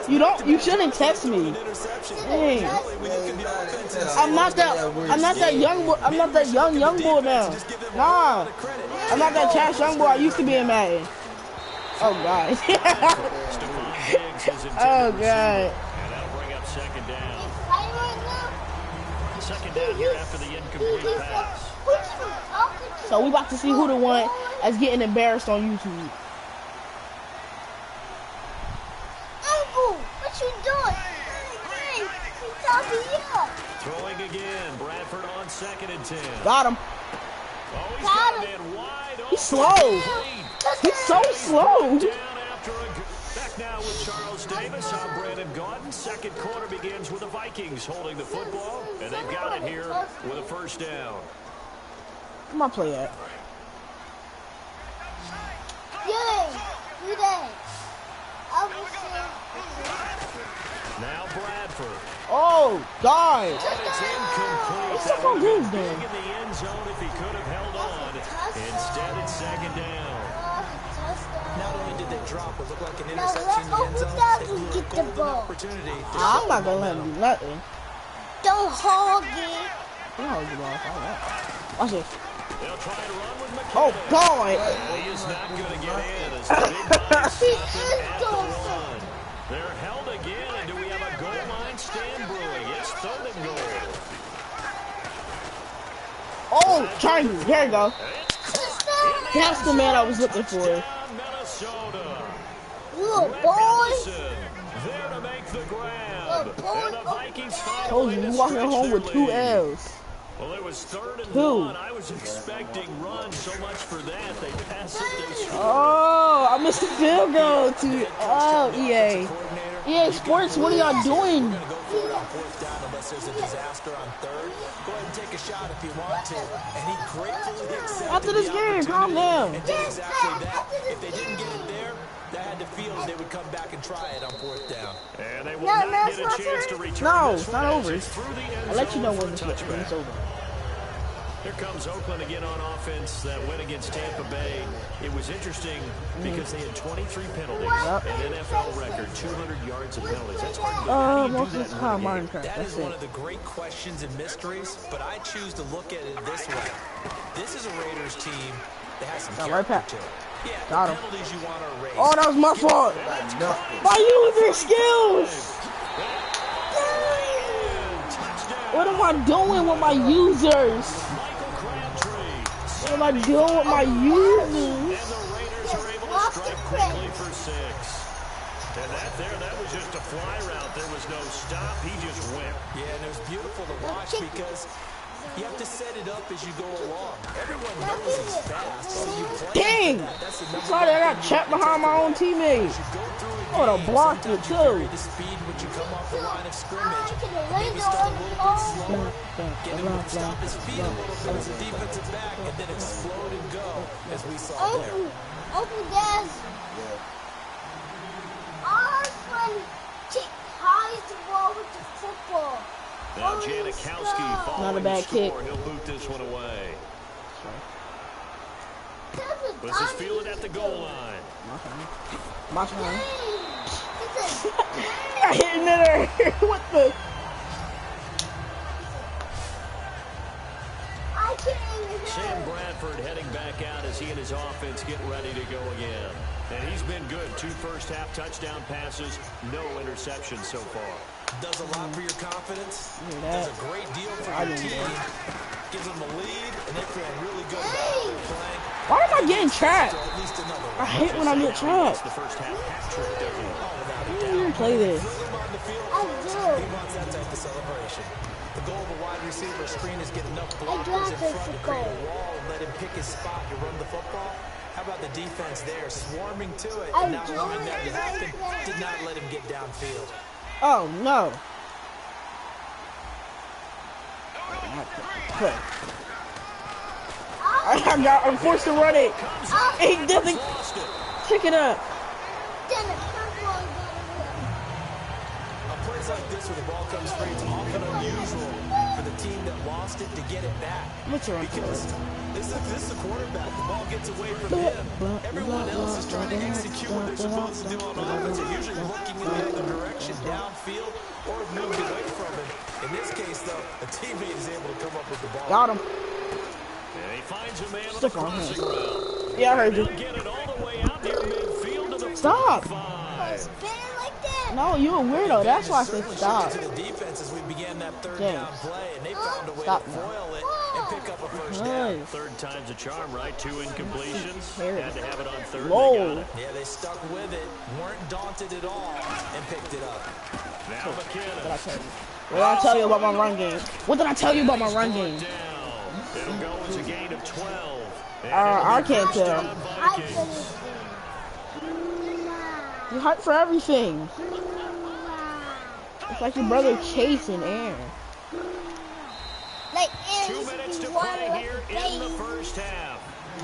You shouldn't text me. Dang. I'm not that young boy. I'm not that young boy now. Nah. I'm not that trash young boy I used to be in Madden. Oh god. Oh god. And that'll bring up second down. Second down here after the incomplete pass. So we about to see who the one that's getting embarrassed on YouTube. Uncle, what you doing? Hey, you tell me up. Throwing again. Bradford on second and 10. Got him. Oh, he's Got got a him. man wide open. He's slow. He's so slow. Down after back now with Charles Davis. I'm Brandon Gaudin. Second quarter begins with the Vikings holding the football, and they've got it here with a first down. Come on, play that. Yay, you there. Now Bradford. Oh, God. And it's incomplete. What's That up on would have this, been then? big in the end zone if he could have held on. Instead, it's second down. Not only did they drop what looked like an Now interception in the end let's zone, hope they we blew a get the golden ball. opportunity to I'm not gonna let him do nothing. Don't hog it. You know how you are. Watch this. They'll try to run with McKinnon. Oh, God. He is not going to get in as the big body He stopped him is at the going run. They're held again, and do we have a goal line stand brewing? It's third and goal. Oh, triangle. Here we go. That's the man I was looking for. Down Minnesota. Little boy. Ellison there to make the grab. Little boy. And the Vikings finally Told you, to you walking stretch home their with 2 lead. L's. Well, it was third and Who? 1. I was expecting run so much for that. They pass it, they score. Oh, I missed the field goal to EA. EA Sports, what are y'all doing? We're going to go for it on fourth down unless there's a disaster on third. Go ahead and take a shot if you want to. And he gratefully accepted After this the game, calm down. and did exactly that. If they didn't get it there, they had to feel they would come back and try it on fourth down. And they will No, not that's get a not chance fair. to return No, this it's one not as over. it's through the end I'll let you know zone when for a it's touchback. over. Here comes Oakland again on offense. That win against Tampa Bay. It was interesting because they had 23 penalties, Yep. an NFL record, 200 yards of penalties. That's hard to do. How do you Most do of that the in time, one game? Minecraft. That That's is one it. of the great questions and mysteries, but I choose to look at it this way. This is a Raiders team that has some Got right character back. to it. Yeah, Got the him. penalties you want to erase. Oh, that was my fault. My user skills. Touchdown. What am I doing with my users? Michael Crabtree. What am I doing with my users? And the Raiders are able to strike quickly for 6. And that was just a fly route. There was no stop. He just went. Yeah, and it was beautiful to watch because you have to set it up as you go along. Everyone knows he's fast, so you play. Dang! Sorry, I got trapped behind my own teammate. I would have blocked it too. The speed when you come off the line of scrimmage, maybe start a little bit slower, get him to stop his feet a little bit as a defensive back, and then explode and go, as we saw there. Uncle Daz. Our friend ties the ball with the football. Now Janikowski following Not a bad the score. kick. He'll boot this one away. That's Was this field at the goal line? My turn. I hit in there. What the? I can't even Sam Bradford heading back out as he and his offense get ready to go again. And he's been good. 2 first-half touchdown passes, no interceptions so far. Does a lot for your confidence. That. Does a great deal for your team. Gives them a lead, and they feel really good about how they're playing. Why am I getting trapped? So at least another I hate when I get trapped. The first half hat trick, doesn't he? I don't even play this. Throw him on the field I first. do. He wants that type of celebration. The goal of a wide receiver screen is get enough blockers in front to create a wall and let him pick his spot to run the football. How about the defense there, swarming to it, and not allowing that to happen, did not let him get downfield. Oh no. I'm forced to run it. He doesn't pick it up. Plays like this where the ball comes free, it's often unusual for the team that lost it to get it back. Because this is a quarterback. The ball gets away from him. Everyone else is trying to execute what they're supposed to do on offense. They're usually looking in the other direction, downfield, or moved away from it. In this case, though, a teammate is able to come up with the ball. Got him. And he finds a man Stick on on the him. crossing route. Yeah, I heard you. He'll get it all the way out near midfield to the Stop. 45. No, you a weirdo. That's why I said stop. To the defense as we began that third Yes. down play, and they found a way Stop to now. foil it and pick up a first down. Nice. Third time's a charm, right? 2 incompletions. Terrible. Had to have it on third. Whoa. They got it. Yeah, they stuck with it, weren't daunted at all, and picked it up. Now What did I McKinnon. tell you? What did I tell you about my run game? What did I tell you about my run game? Down. It'll go as a gain of 12. And I it'll be can't first tell. down Vikings. You hype for everything. It's like your brother chasing air. Like 2 minutes to play here in the first half.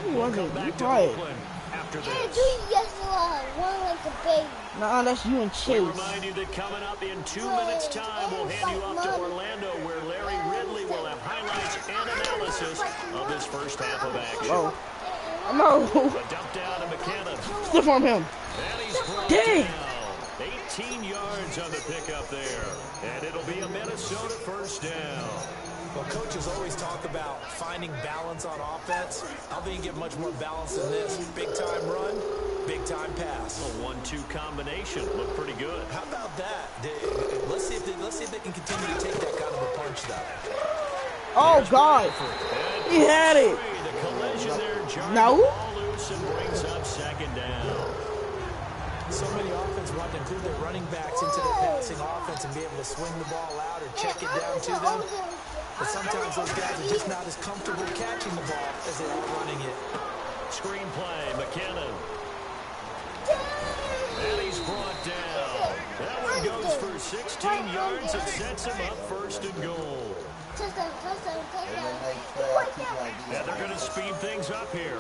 You wasn't. You Back to quiet. Oakland after I this. do yesterday, one like a baby. Nah, that's you and We Chase. remind you that coming up in 2 minutes' time, we'll hand you up to Orlando, where Larry Ridley will have highlights and analysis of this first half of action. Oh. No. A dump down to McKinnon. Stiff arm him. And he's brought Dang. down. 18 yards on the pickup there. And it'll be a Minnesota first down. Well, coaches always talk about finding balance on offense. I don't think you get much more balance than this. Big time run, big time pass. A 1-2 combination. Looked pretty good. How about that? Let's see if they can continue to take that kind of a punch, though. Oh, God. He had it. The collision there jarred No. the ball loose and brings up second down. So many offense want to include their running backs into their passing offense and be able to swing the ball out or check it down to them. But sometimes those guys are just not as comfortable catching the ball as they are running it. Screenplay, McKinnon. And he's brought down. That one goes for 16 yards and sets him up first and goal. And they're going to speed things up here.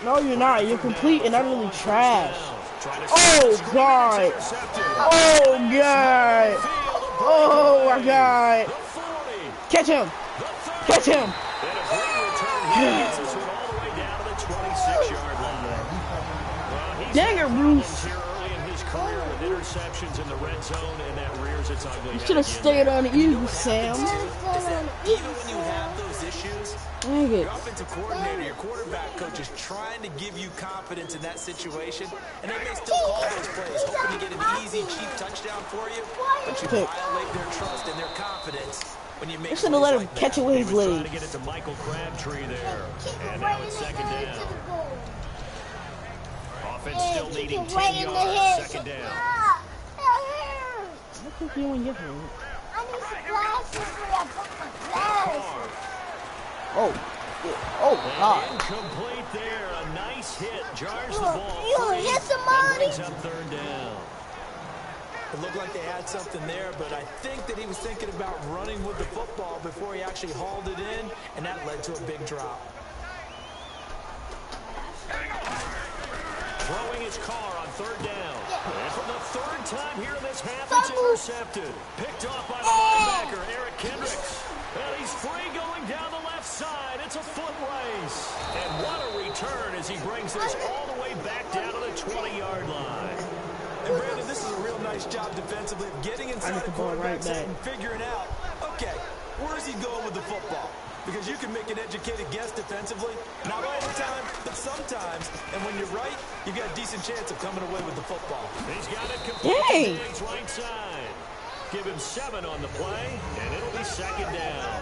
No, you're not. You're complete and utterly trash. Oh, God. Oh, God. Oh, my God. Catch him. Catch him. And a great return here gets this one all the way down to the 26-yard line. Well, he's Dang it, had Bruce. problems here early in his career with interceptions in the red zone, and that rears its ugly You head should have again. stayed on you, Sam. Is that even when you have those issues, Dang it. your offensive coordinator, your quarterback coach is trying to give you confidence in that situation, and they may still call those plays, hoping to get an easy, cheap touchdown for you, but you Pick. violate their trust and their confidence, when you make They should have let him like catch that. it with his Trying to legs. get it to Michael Crabtree there. Kick And it now right in it's the second head to down. the goal. Offense still Kick needing it 10 right in the yards. head. Second down. Ah, that hurts. I think you and your hand. I need some glasses for that. Put my glasses. Oh. Yeah. Oh, God. Incomplete there. A nice hit. Jars the Look, ball you free. hit That somebody. brings up third down. It looked like they had something there, but I think that he was thinking about running with the football before he actually hauled it in, and that led to a big drop. Throwing his car on third down. And for the third time here in this half, it's intercepted. Picked off by the linebacker, Eric Kendricks. And he's free going down the left side. It's a foot race. And what a return as he brings this all the way back down to the 20-yard line. And Brandon, this is a real nice job defensively of getting inside the quarterback's head and figuring out, okay, where is he going with the football? Because you can make an educated guess defensively, not all the time, but sometimes. And when you're right, you've got a decent chance of coming away with the football. He's got it complete to Diggs' right side. Give him 7 on the play, and it'll be second down.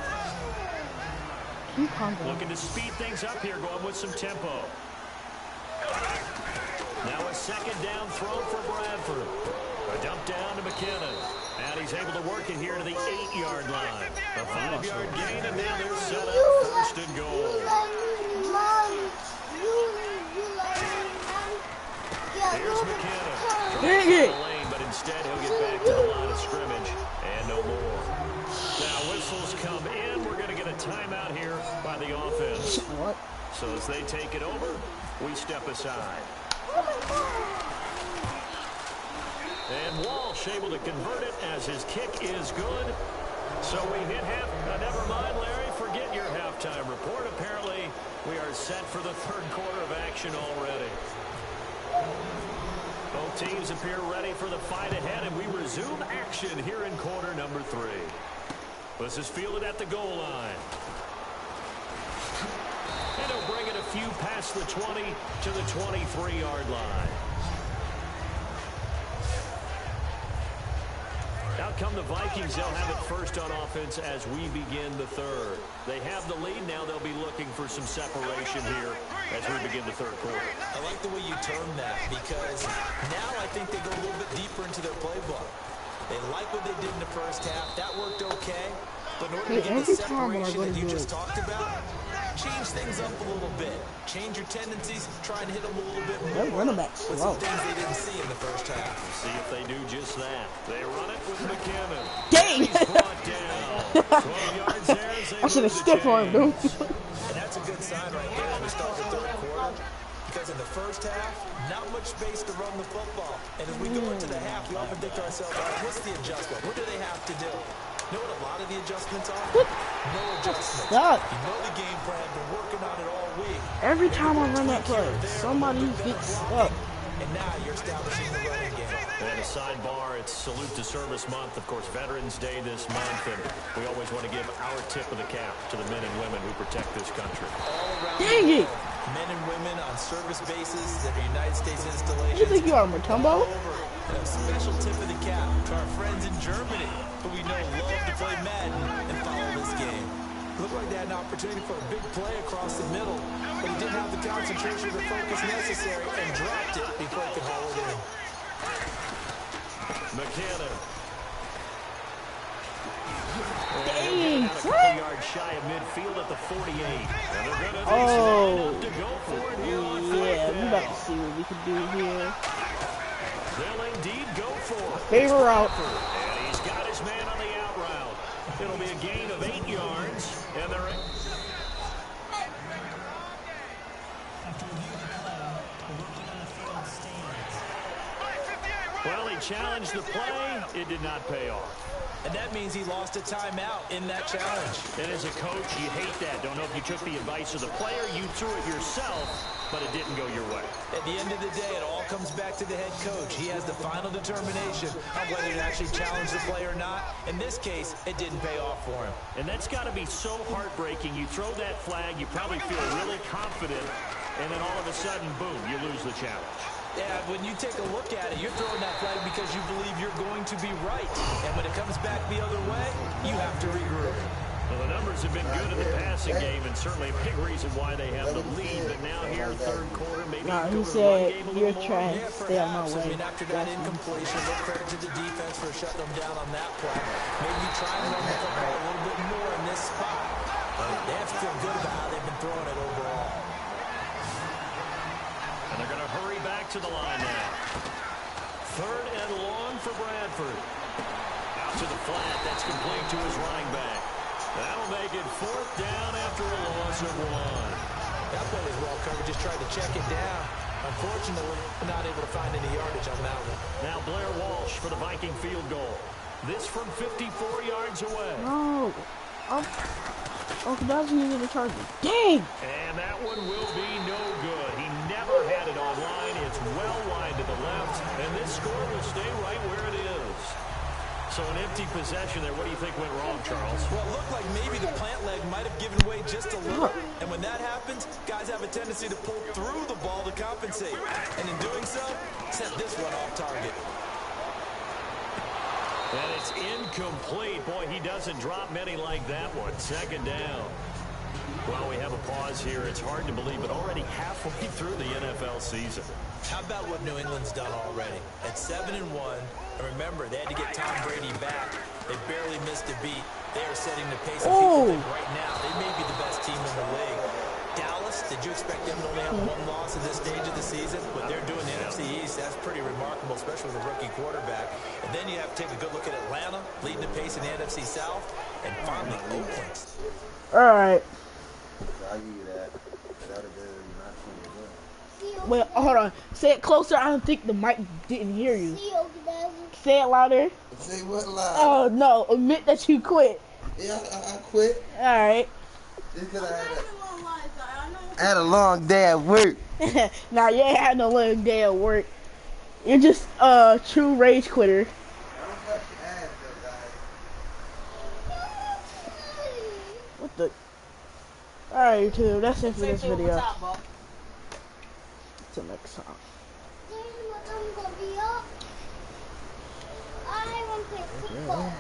Looking to speed things up here, going with some tempo. Now a second down throw for Bradford. A dump down to McKinnon. And he's able to work it here to the 8-yard line. A 5-yard gain, and now they're set up first and goal. Here's McKinnon. Trying to the lane, but instead he'll get back to the line of scrimmage. And no more. Now whistles come in. We're going to get a timeout here by the offense. What? So as they take it over, we step aside. And Walsh able to convert it as his kick is good. So we hit half. Never mind, Larry. Forget your halftime report. Apparently, we are set for the third quarter of action already. Both teams appear ready for the fight ahead, and we resume action here in quarter number 3. This is fielded at the goal line. And he'll bring it a few past the 20 to the 23-yard line. Out come the Vikings. They'll have it first on offense as we begin the third. They have the lead. Now they'll be looking for some separation here as we begin the third quarter. I like the way you term that because now I think they go a little bit deeper into their playbook. They like what they did in the first half. That worked okay. But in order to get the separation that you just talked about, change things up a little bit. Change your tendencies. Try and hit them a little bit more. With some things they didn't see in the first half. See if they do just that. They run it with McKinnon. Dang! He's brought down. 12 yards there. I should have stepped on him, dude. And that's a good sign right there as we start the third quarter. Because in the first half, not much space to run the football. And as we go into the half, we often think to ourselves, all right, what's the adjustment? What do they have to do? You know what a lot of the adjustments are? No adjustments. Stop. You know the game plan. Been working on it all week. Every time I run that play, somebody gets stuck. And now you're establishing the running game. And a sidebar, it's Salute to Service Month. Of course, Veterans Day this month. And we always want to give our tip of the cap to the men and women who protect this country. All around Dang it. men and women on service bases that are United States installations. You think you are, Matumbo? And a special tip of the cap to our friends in Germany who we know love to play Madden and follow this game. Looked like they had an opportunity for a big play across the middle, but he didn't have the concentration or the focus necessary and dropped it before he could haul it in. McKinnon. Dang, A couple yards shy of midfield at the 48. And they're going to to go for it here on fourth Yeah, we down. about to see what we can do here. They'll indeed go for it. Favorite route. And he's got his man on the out route. It'll be a gain of 8 yards. And they're After reviewing the play, the working on the field stands. well, he challenged the play. It did not pay off. And that means he lost a timeout in that challenge. And as a coach, you hate that. Don't know if you took the advice of the player. You threw it yourself, but it didn't go your way. At the end of the day, it all comes back to the head coach. He has the final determination on whether to actually challenge the play or not. In this case, it didn't pay off for him. And that's got to be so heartbreaking. You throw that flag, you probably feel really confident, and then all of a sudden, boom, you lose the challenge. Yeah, when you take a look at it, you're throwing that flag because you believe you're going to be right. And when it comes back the other way, you have to regroup. Well, the numbers have been good in the passing game, and certainly a big reason why they have the lead. But now here, third quarter, maybe Nah, go he to the run said game a you're little more. trying Yeah, to stay on my perhaps. I way. mean, after that incompletion, look credit to the defense for shutting them down on that play. Maybe try and run the football a little bit more in this spot. But they have to feel good about how they've been throwing it overall. And they're going to hurry back to the line now. Third and long for Bradford. Out to the flat. That's complete to his running back. That'll make it fourth down after a loss of 1. That play was well covered. Just tried to check it down. Unfortunately, not able to find any yardage on that one. Now Blair Walsh for the Viking field goal. This from 54 yards away. No. Oh, that's using the charger. Dang! And that one will be no good. He never had it online. It's well wide to the left. And this score will stay right where it is. So an empty possession there. What do you think went wrong, Charles? Well, it looked like maybe the plant leg might have given way just a little. And when that happens, guys have a tendency to pull through the ball to compensate. And in doing so, sent this one off target. And it's incomplete. Boy, he doesn't drop many like that one. Second down. Well, we have a pause here. It's hard to believe, but already halfway through the NFL season. How about what New England's done already? At 7-1, and remember, they had to get Tom Brady back. They barely missed a beat. They are setting the pace. And people think right now they may be the best team in the league. Dallas, did you expect them to only have one loss at this stage of the season? What they're doing in the NFC East, that's pretty remarkable, especially with a rookie quarterback. And then you have to take a good look at Atlanta, leading the pace in the NFC South, and finally Oakland. All right. I'll give you that. That would have been not too good. Wait, hold on. Say it closer. I don't think the mic didn't hear you. Say it louder. Say what loud? Oh, no. Admit that you quit. Yeah, I quit. All right. Just because I had a long day at work. Nah, you ain't had no long day at work. You're just a true rage quitter. What the? Alright, YouTube, that's it for this video. Till next time. I want to play football.